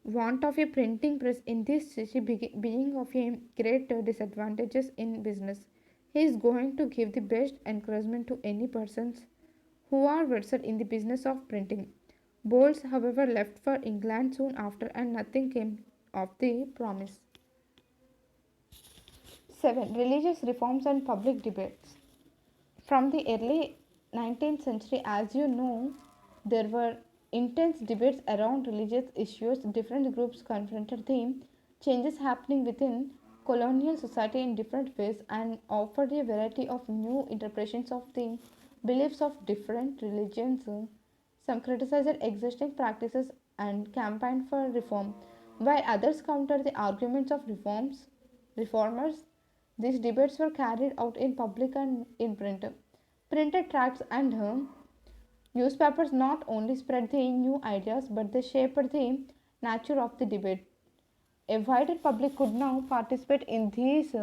want of a printing press in this city being of a great disadvantages in business. He is going to give the best encouragement to any persons who are versed in the business of printing. Bowles, however, left for England soon after and nothing came of the promise. 7. Religious reforms and public debates. From the early 19th century, as you know, there were intense debates around religious issues. Different groups confronted the changes happening within colonial society in different ways and offered a variety of new interpretations of the beliefs of different religions. Some criticized existing practices and campaigned for reform, while others countered the arguments of reformers. These debates were carried out in public and in print. Printed tracts and newspapers not only spread the new ideas but they shaped the nature of the debate. A wider public could now participate in these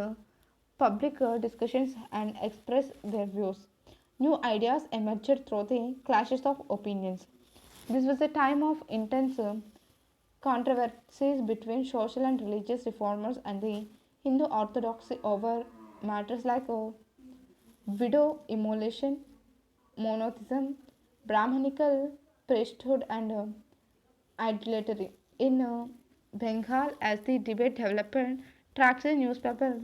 public discussions and express their views. New ideas emerged through the clashes of opinions. This was a time of intense controversies between social and religious reformers and the Hindu orthodoxy over matters like widow immolation, monotheism, Brahmanical priesthood, and idolatry. In Bengal, as the debate developed, tracts in newspaper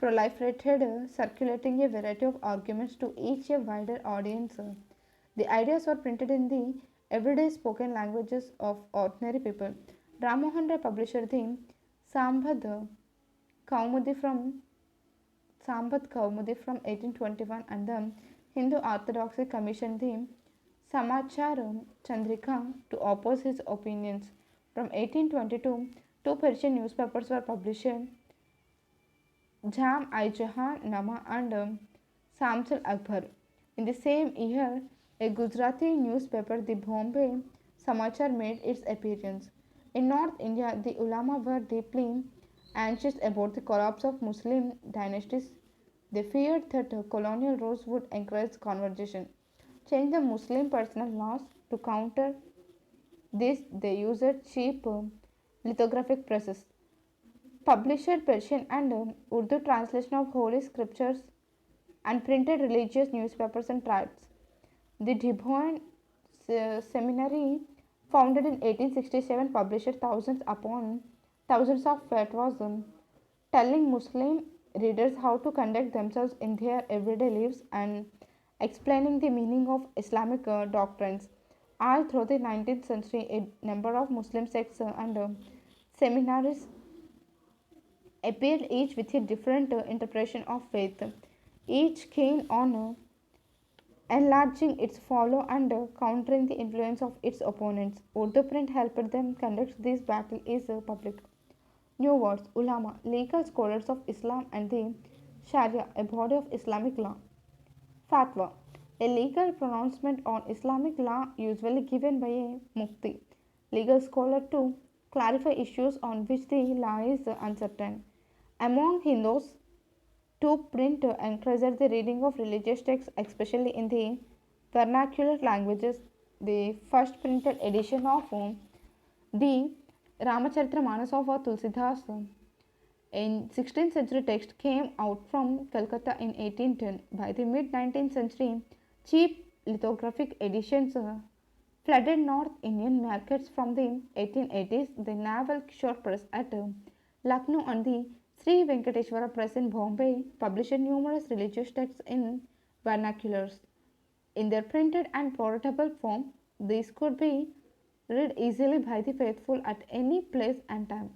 proliferated, circulating a variety of arguments to each a wider audience. The ideas were printed in the everyday spoken languages of ordinary people. Ram Mohan Rai published the Sambad Kaumudi from Sambad Kaumudi from 1821 and the Hindu Orthodoxy commissioned the Samachar Chandrika to oppose his opinions. From 1822, two Persian newspapers were published, Jam I Jahan Nama and Samsal Akbar. In the same year, a Gujarati newspaper, the Bombay Samachar, made its appearance. In North India, the ulama were deeply anxious about the collapse of Muslim dynasties. They feared that colonial rules would encourage conversion. Change the Muslim personal laws. To counter this, they used cheap lithographic presses, published Persian and Urdu translation of holy scriptures, and printed religious newspapers and tracts. The Dibon Seminary, founded in 1867, published thousands upon thousands of fatwas telling Muslim readers how to conduct themselves in their everyday lives and explaining the meaning of Islamic doctrines. All through the 19th century, a number of Muslim sects and seminaries appeared, each with a different interpretation of faith, each keen on enlarging its follow and countering the influence of its opponents. Urdu print helped them conduct this battle is public. New words, ulama, legal scholars of Islam and the Sharia, a body of Islamic law. Fatwa, a legal pronouncement on Islamic law usually given by a mufti, legal scholar to clarify issues on which the law is uncertain. Among Hindus, to print encouraged the reading of religious texts, especially in the vernacular languages. The first printed edition of the Ramacharitra Manas of Tulsidas in 16th century text came out from Calcutta in 1810. By the mid 19th century, cheap lithographic editions flooded North Indian markets. From the 1880s. The Naval Kishore Press at Lucknow and the Sri Venkateshwara Press in Bombay published numerous religious texts in vernaculars. In their printed and portable form, these could be read easily by the faithful at any place and time.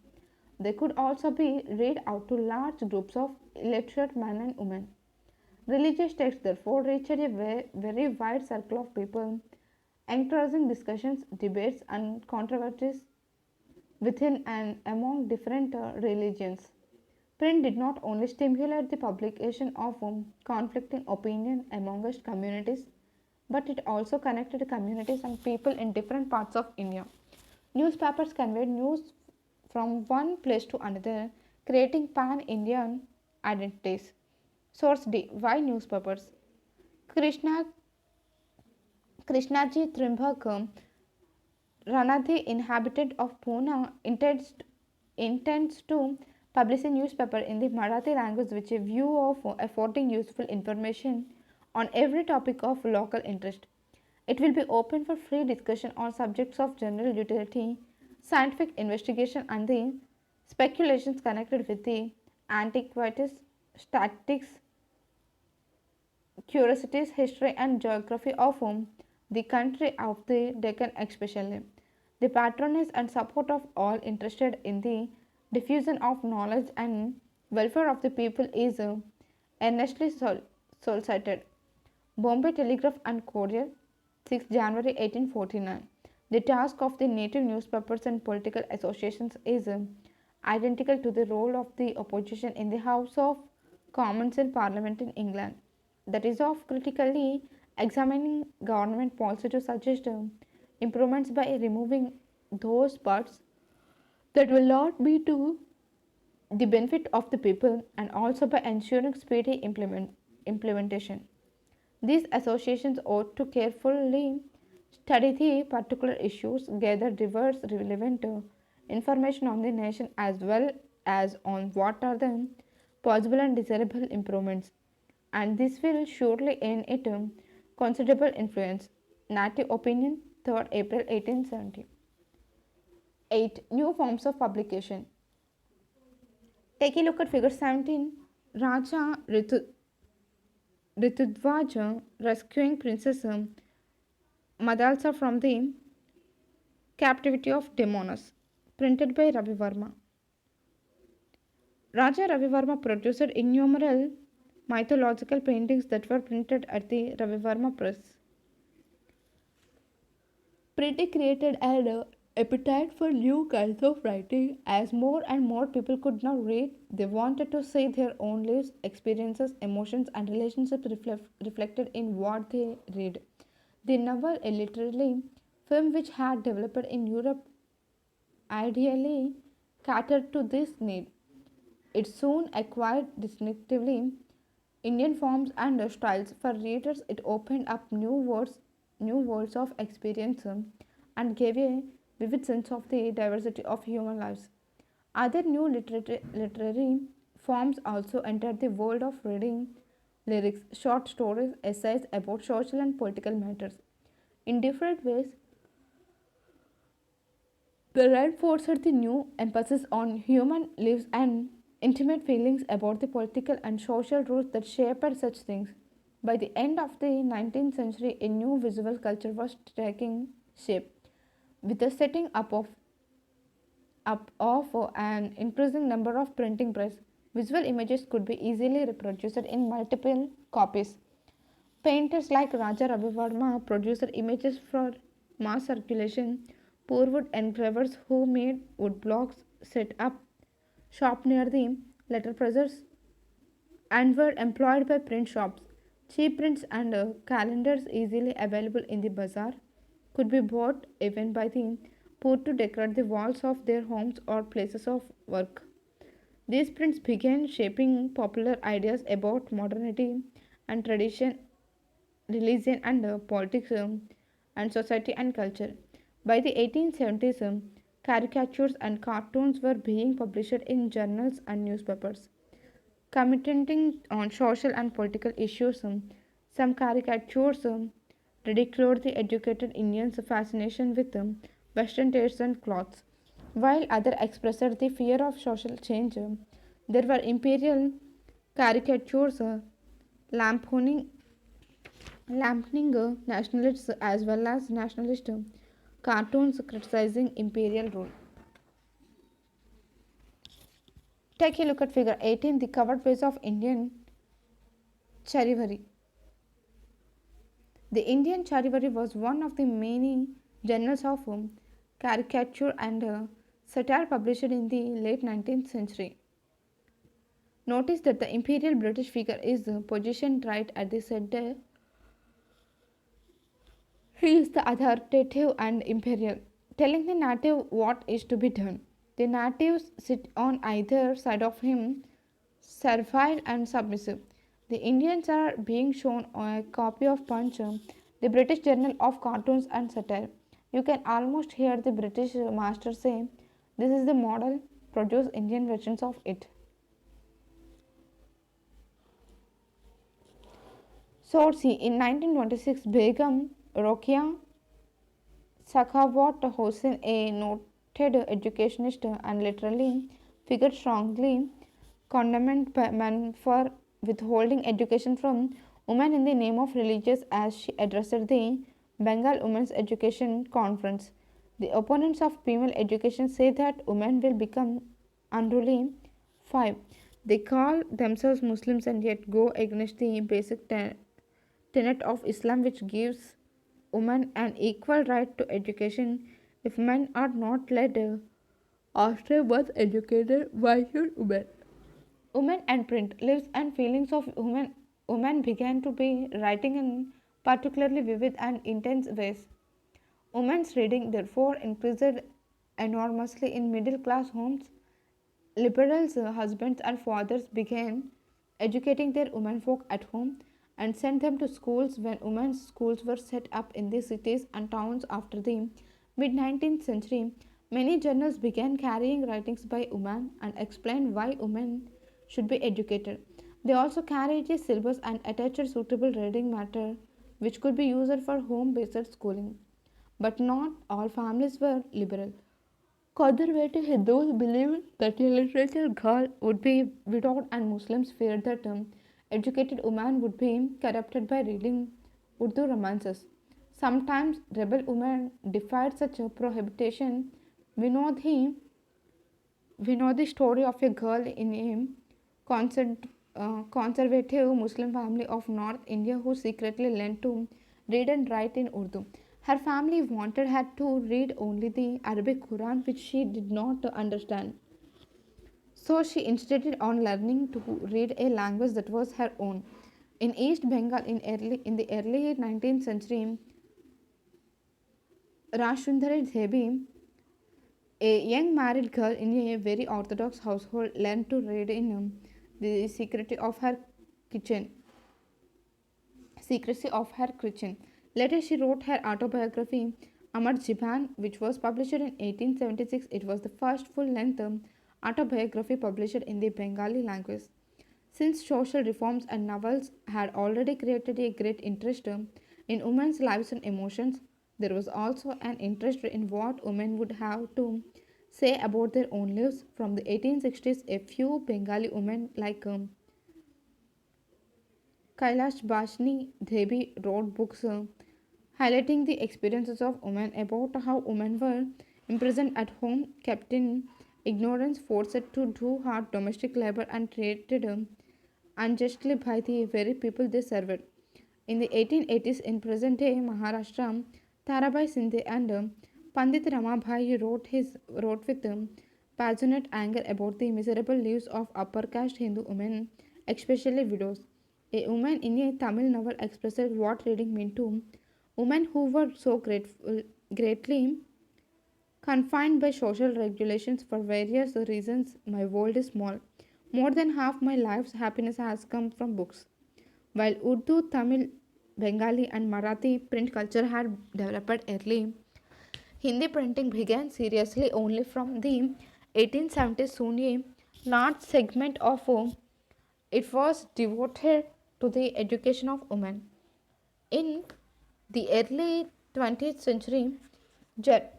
They could also be read out to large groups of illiterate men and women. Religious texts therefore reached a very wide circle of people, encouraging discussions, debates, and controversies within and among different religions. Print did not only stimulate the publication of conflicting opinion amongst communities, but it also connected communities and people in different parts of India. Newspapers conveyed news from one place to another, creating pan Indian identities. Source D. Why newspapers? Krishna Krishnaji Trimbakam Rana, the inhabitant of Pune, intends to publish a newspaper in the Marathi language with a view of affording useful information on every topic of local interest. It will be open for free discussion on subjects of general utility, scientific investigation, and the speculations connected with the antiquities, statistics, curiosities, history, and geography of the country of the Deccan, especially. The patronage and support of all interested in the diffusion of knowledge and welfare of the people is earnestly solicited. Bombay Telegraph and Courier, 6 January 1849. The task of the native newspapers and political associations is identical to the role of the opposition in the House of Commons in Parliament in England. That is, of critically examining government policy to suggest improvements by removing those parts that will not be to the benefit of the people and also by ensuring speedy implementation. These associations ought to carefully study the particular issues, gather diverse relevant information on the nation as well as on what are the possible and desirable improvements, and this will surely earn it considerable influence. Native Opinion, 3rd April 1870. 8. New forms of publication. Take a look at figure 17. Raja Ritudvaja rescuing Princess Madalsa from the captivity of Demonas, printed by Ravi Varma. Raja Ravi Varma produced innumerable mythological paintings that were printed at the Ravi Varma Press. Printing created an appetite for new kinds of writing as more and more people could now read. They wanted to see their own lives, experiences, emotions, and relationships reflected in what they read. The novel, a literary film which had developed in Europe, ideally catered to this need. It soon acquired distinctively Indian forms and styles. For readers, it opened up new worlds of experience and gave a vivid sense of the diversity of human lives. Other new literary forms also entered the world of reading, lyrics, short stories, essays about social and political matters. In different ways, the reinforced the new emphasis on human lives and intimate feelings about the political and social rules that shaped such things. By the end of the 19th century, a new visual culture was taking shape. With the setting up of an increasing number of printing press, visual images could be easily reproduced in multiple copies. Painters like Raja Ravivarma produced images for mass circulation. Poor wood engravers who made wood blocks set up shop near the letter presses and were employed by print shops. Cheap prints and calendars easily available in the bazaar could be bought even by the poor to decorate the walls of their homes or places of work. These prints began shaping popular ideas about modernity and tradition, religion and politics, and society and culture. By the 1870s, caricatures and cartoons were being published in journals and newspapers. Commenting on social and political issues, some caricatures ridiculed the educated Indians' fascination with Western tastes and clothes, while others expressed the fear of social change. There were imperial caricatures lampooning, lampooning nationalists as well as nationalist cartoons criticizing imperial rule. Take a look at figure 18, the covered page of Indian Charivari. The Indian Charivari was one of the many journals of caricature and satire published in the late 19th century. Notice that the imperial British figure is positioned right at the center. He is the authoritative and imperial, telling the native what is to be done. The natives sit on either side of him, servile and submissive. The Indians are being shown a copy of Punch, the British Journal of Cartoons and Satire. You can almost hear the British master say, "This is the model, produce Indian versions of it." Source in 1926, Begum Rokia Sakhawat Hossain, a noted educationist and literary figure, strongly condemned men for withholding education from women in the name of religious as she addressed the Bengal Women's Education Conference. The opponents of female education say that women will become unruly. 5. They call themselves Muslims and yet go against the basic tenet of Islam, which gives women an equal right to education. If men are not led after once educated, why should women? Women and print lives and feelings of women began to be writing in particularly vivid and intense ways. Women's reading therefore increased enormously in middle class homes. Liberals' husbands and fathers began educating their womenfolk at home and sent them to schools when women's schools were set up in the cities and towns after the mid 19th century. Many journals began carrying writings by women and explained why women should be educated. They also carried a syllabus and attached suitable reading matter which could be used for home based schooling. But not all families were liberal. Conservative Hindus believed that a literate girl would be widowed, and Muslims feared that educated women would be corrupted by reading Urdu romances. Sometimes rebel women defied such a prohibition. We know the, we know the story of a girl in a conservative Muslim family of North India who secretly learned to read and write in Urdu. Her family wanted her to read only the Arabic Quran, which she did not understand. So she insisted on learning to read a language that was her own. In East Bengal in the early 19th century, Rashundari Devi, a young married girl in a very orthodox household, learned to read in the kitchen secrecy of her kitchen. Later, she wrote her autobiography, Amar Jiban, which was published in 1876. It was the first full length autobiography published in the Bengali language. Since social reforms and novels had already created a great interest in women's lives and emotions, there was also an interest in what women would have to say about their own lives. From the 1860s, a few Bengali women like Kailash Bashni Devi wrote books highlighting the experiences of women about how women were imprisoned at home, kept in ignorance, forced to do hard domestic labor, and treated unjustly by the very people they served. In the 1880s, in present day Maharashtra, Tarabai Sindhe and Pandit Ramabhai wrote with passionate anger about the miserable lives of upper caste Hindu women, especially widows. A woman in a Tamil novel expressed what reading meant to women who were so greatly confined by social regulations for various reasons. My world is small. More than half my life's happiness has come from books. While Urdu, Tamil, Bengali, and Marathi print culture had developed early, Hindi printing began seriously only from the 1870s. Soon a large segment of it was devoted to the education of women. In the early 20th century, jour-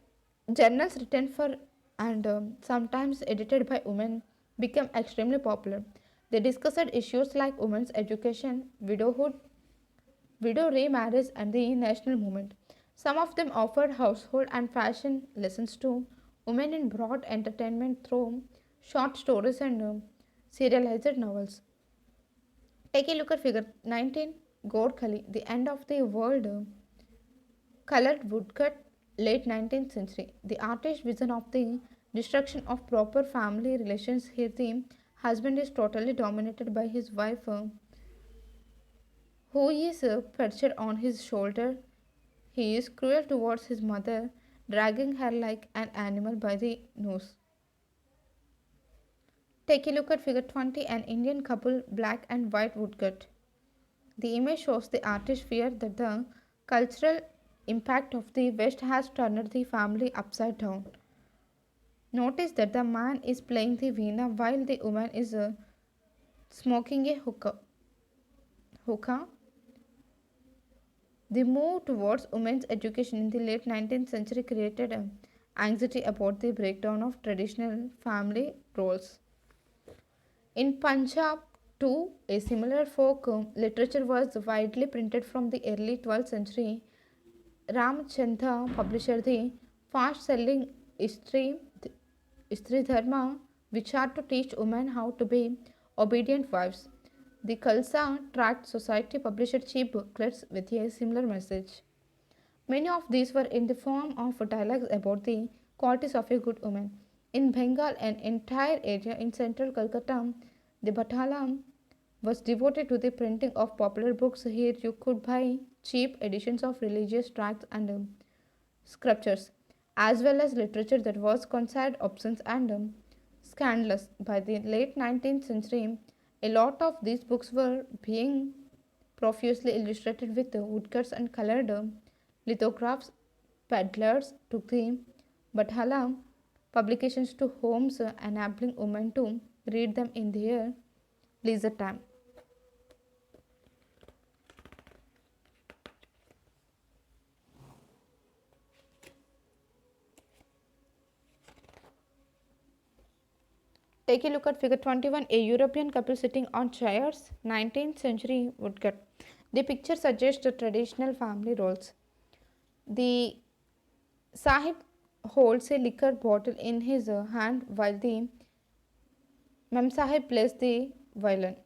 journals written for and sometimes edited by women became extremely popular. They discussed issues like women's education, widowhood, widow remarriage, and the national movement. Some of them offered household and fashion lessons to women in broad entertainment through short stories and serialized novels. Take a look at figure 19, Gorkhali, the end of the world. Colored woodcut, late 19th century. The artist's vision of the destruction of proper family relations. Here, the Husband is totally dominated by his wife, who is perched on his shoulder. He is cruel towards his mother, dragging her like an animal by the nose. Take a look at figure 20, an Indian couple, black and white woodcut. The image shows the artist's fear that the cultural impact of the West has turned the family upside down. Notice that the man is playing the veena while the woman is smoking a hookah. The move towards women's education in the late 19th century created anxiety about the breakdown of traditional family roles. In Punjab, too, a similar folk literature was widely printed from the early 12th century. Ramchandra published the fast-selling Istri, Istri Dharma, which are to teach women how to be obedient wives. The Khalsa Tract Society published cheap booklets with a similar message. Many of these were in the form of dialogues about the qualities of a good woman. In Bengal, an entire area in central Calcutta, the Bathala was devoted to the printing of popular books. Here you could buy cheap editions of religious tracts and scriptures, as well as literature that was considered obscene and scandalous. By the late 19th century, a lot of these books were being profusely illustrated with woodcuts and colored lithographs. Peddlers took the Bathala publications to homes, enabling women to read them in their leisure time. Take a look at figure 21, a European couple sitting on chairs, 19th century woodcut. The picture suggests the traditional family roles. The Sahib holds a liquor bottle in his hand while the Mem Sahib plays the violin.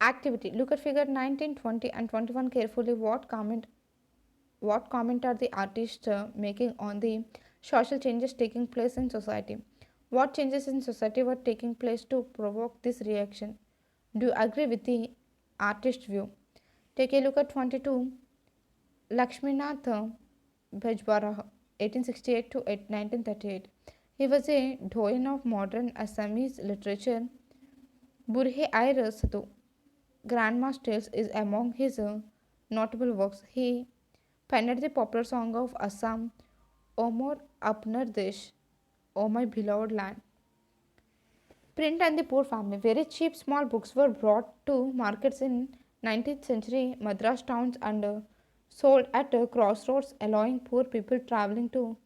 Activity. Look at figure 19, 20 and 21 carefully. What comment are the artists making on the social changes taking place in society? What changes in society were taking place to provoke this reaction? Do you agree with the artist view? Take a look at 22. Lakshminath Bhejbara, 1868 to 1938. He was a doyen of modern Assamese literature. Burhe Air Satu, Grandma's Tales, is among his notable works. He penned the popular song of Assam, O Mor Apnar Desh, O my beloved land. Print and the poor family. Very cheap small books were brought to markets in 19th century Madras towns and sold at crossroads, allowing poor people traveling to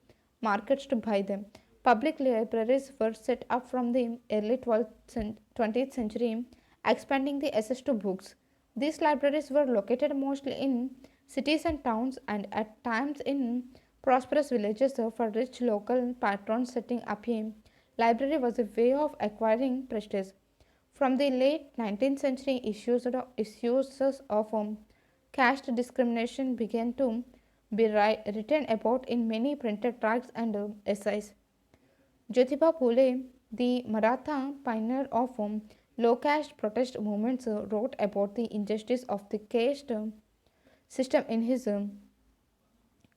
markets to buy them. Public libraries were set up from the early 20th century, expanding the access to books. These libraries were located mostly in cities and towns and at times in prosperous villages for rich local patrons. Setting up a library was a way of acquiring prestige. From the late 19th century, issues of caste discrimination began to be written about in many printed tracts and essays. Jyotiba Phule, the Maratha pioneer of low caste protest movements, wrote about the injustice of the caste system in his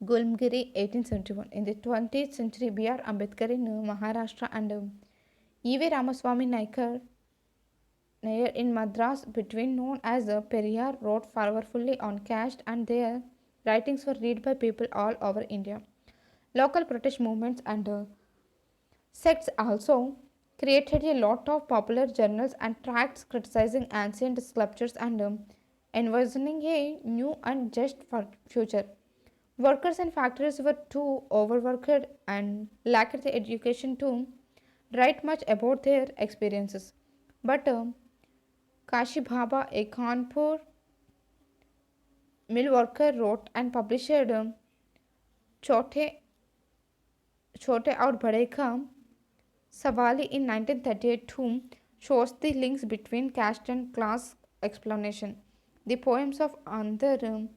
Gulmgiri 1871. In the 20th century, B.R. Ambedkar in Maharashtra and E.V. Ramaswamy Nair in Madras, between known as Periyar, wrote powerfully on caste, and their writings were read by people all over India. Local protest movements and sects also created a lot of popular journals and tracts criticizing ancient sculptures and envisioning a new and just future. Workers in factories were too overworked and lacked the education to write much about their experiences. But Kashi Bhaba, a Kanpur mill worker, wrote and published Chote, Chote Aur Bade Ka Sawali in 1938 who shows the links between caste and class explanation. The poems of another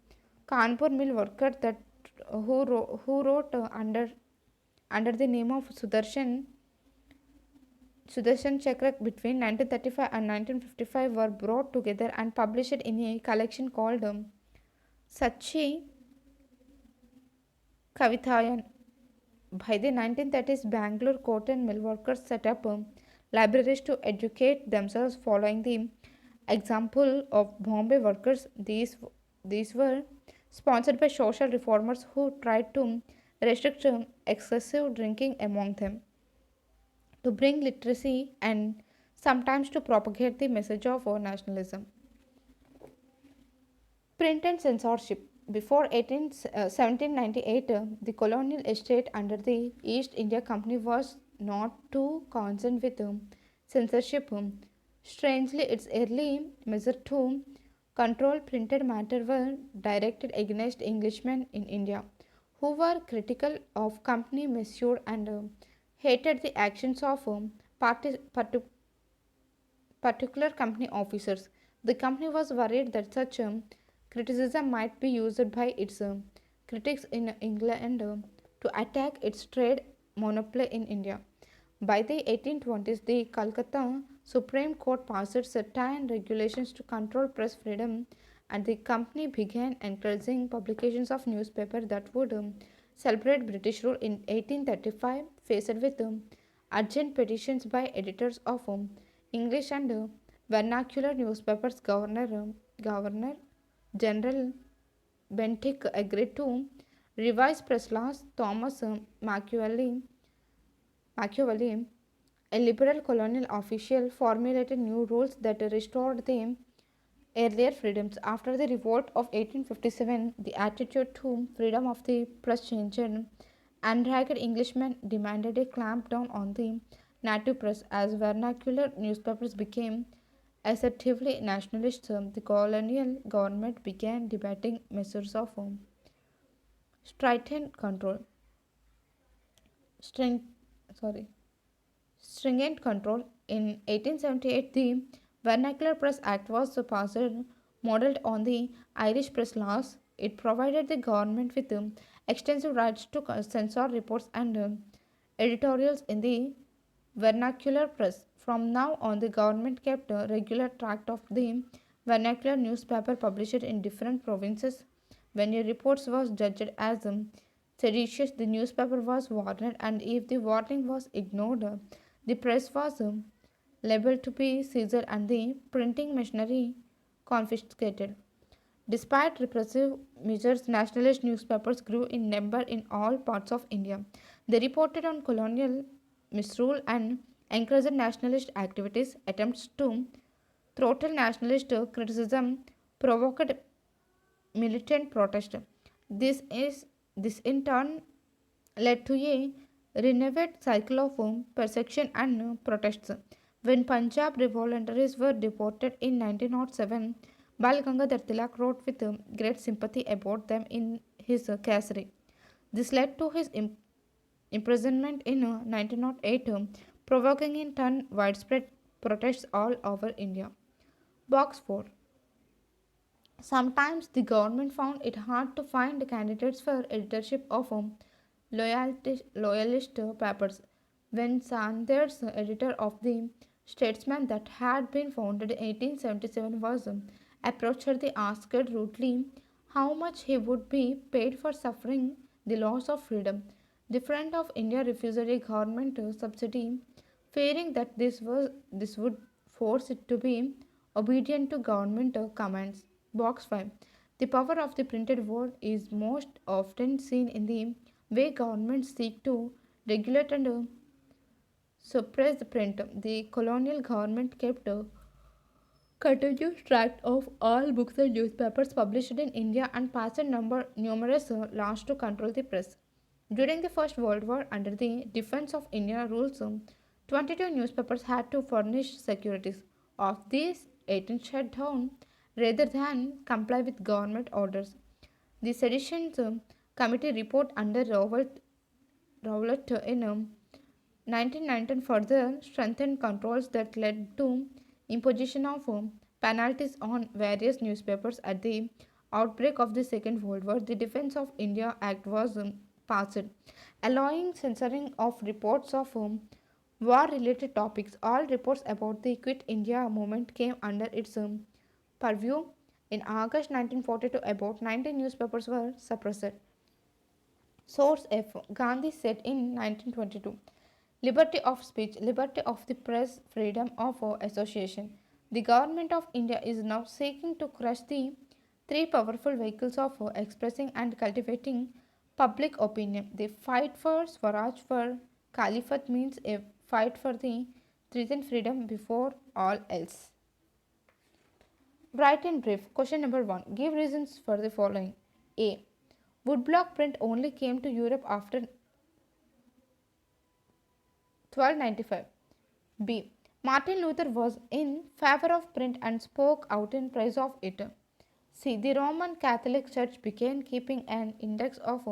Kanpur mill worker that who wrote under the name of Sudarshan Sudarshan Chakra between 1935 and 1955 were brought together and published in a collection called Sachi Kavithayan. By the 1930s, Bangalore cotton mill workers set up libraries to educate themselves following the example of Bombay workers. These were sponsored by social reformers who tried to restrict excessive drinking among them, to bring literacy, and sometimes to propagate the message of nationalism. Print and censorship. Before 1798, the colonial estate under the East India Company was not too concerned with censorship. Strangely, its early measures to control printed matter were directed against Englishmen in India, who were critical of company misuse and hated the actions of particular company officers. The company was worried that such criticism might be used by its critics in England to attack its trade monopoly in India. By the 1820s, the Calcutta Supreme Court passed certain regulations to control press freedom, and the company began encouraging publications of newspapers that would celebrate British rule. In 1835, faced with urgent petitions by editors of English and vernacular newspapers, Governor General Bentinck agreed to revise press laws. Thomas Machiavelli, a liberal colonial official, formulated new rules that restored the earlier freedoms. After the revolt of 1857, the attitude to freedom of the press changed. Unragged Englishmen demanded a clampdown on the native press as vernacular newspapers became assertively nationalist. The colonial government began debating measures of stringent control. String, sorry, stringent control. In 1878, the Vernacular Press Act was passed, modeled on the Irish press laws. It provided the government with extensive rights to censor reports and editorials in the vernacular press. From now on, the government kept a regular track of the vernacular newspaper published in different provinces. When a report was judged as seditious, the newspaper was warned, and if the warning was ignored, the press was liable to be seized and the printing machinery confiscated. Despite repressive measures, nationalist newspapers grew in number in all parts of India. They reported on colonial misrule and encouraged nationalist activities. Attempts to throttle nationalist criticism provoked militant protest. This in turn led to a renewed cycle of persecution and protests. When Punjab voluntaries were deported in 1907, Bal Gangadhar Tilak wrote with great sympathy about them in his Kesari. This led to his imprisonment in 1908, provoking in turn widespread protests all over India. Box 4. Sometimes the government found it hard to find candidates for editorship of loyalist papers. When Sanders, editor of the Statesman that had been founded in 1877, was approached, they asked rudely how much he would be paid for suffering the loss of freedom. The Front of India refused a government subsidy, fearing that this would force it to be obedient to government commands. Box 5. The power of the printed word is most often seen in the way governments seek to regulate and suppress the print. The colonial government kept a continuous track of all books and newspapers published in India and passed numerous laws to control the press. During the First World War, under the Defense of India rules, 22 newspapers had to furnish securities. Of these, 18 shut down rather than comply with government orders. The Seditions Committee report under Rowlatt in 1919 further strengthened controls that led to imposition of penalties on various newspapers. At the outbreak of the Second World War, the Defense of India Act was passed, allowing censoring of reports of War related topics. All reports about the Quit India movement came under its purview. In August 1942, about 90 newspapers were suppressed. Source F. Gandhi said in 1922, liberty of speech, liberty of the press, freedom of association. The government of India is now seeking to crush the three powerful vehicles of expressing and cultivating public opinion. The fight for Swaraj for Caliphate means a fight for the truth and freedom before all else. Write in brief. Question number 1. Give reasons for the following. A. Woodblock print only came to Europe after 1295. B. Martin Luther was in favor of print and spoke out in praise of it. C. The Roman Catholic Church began keeping an index of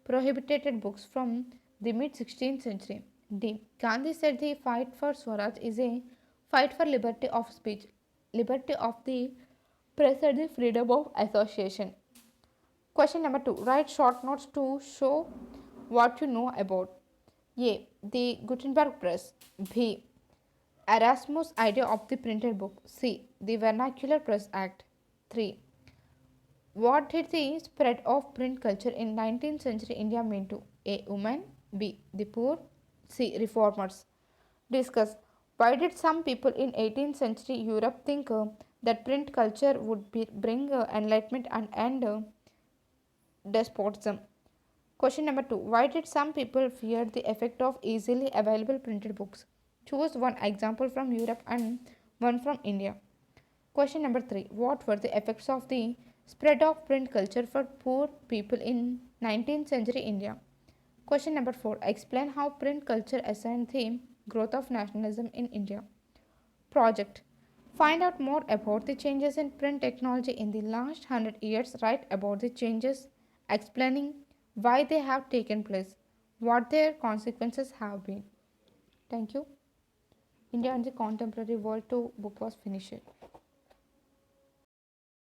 prohibited books from the mid 16th century. D. Gandhi said the fight for Swaraj is a fight for liberty of speech, liberty of the press, and the freedom of association. Question number 2. Write short notes to show what you know about A. The Gutenberg Press. B. Erasmus' idea of the printed book. C. The Vernacular Press Act. 3. What did the spread of print culture in 19th century India mean to A. Women. B. The poor. C. Reformers. Discuss why did some people in 18th century Europe think that print culture would bring enlightenment and end despotism. Question number 2. Why did some people fear the effect of easily available printed books? Choose one example from Europe and one from India. Question number 3. What were the effects of the spread of print culture for poor people in 19th century India? Question number 4. Explain how print culture assigned the growth of nationalism in India. Project. Find out more about the changes in print technology in the last 100 years. Write about the changes, explaining why they have taken place, what their consequences have been. Thank you. India and the Contemporary World 2 book was finished.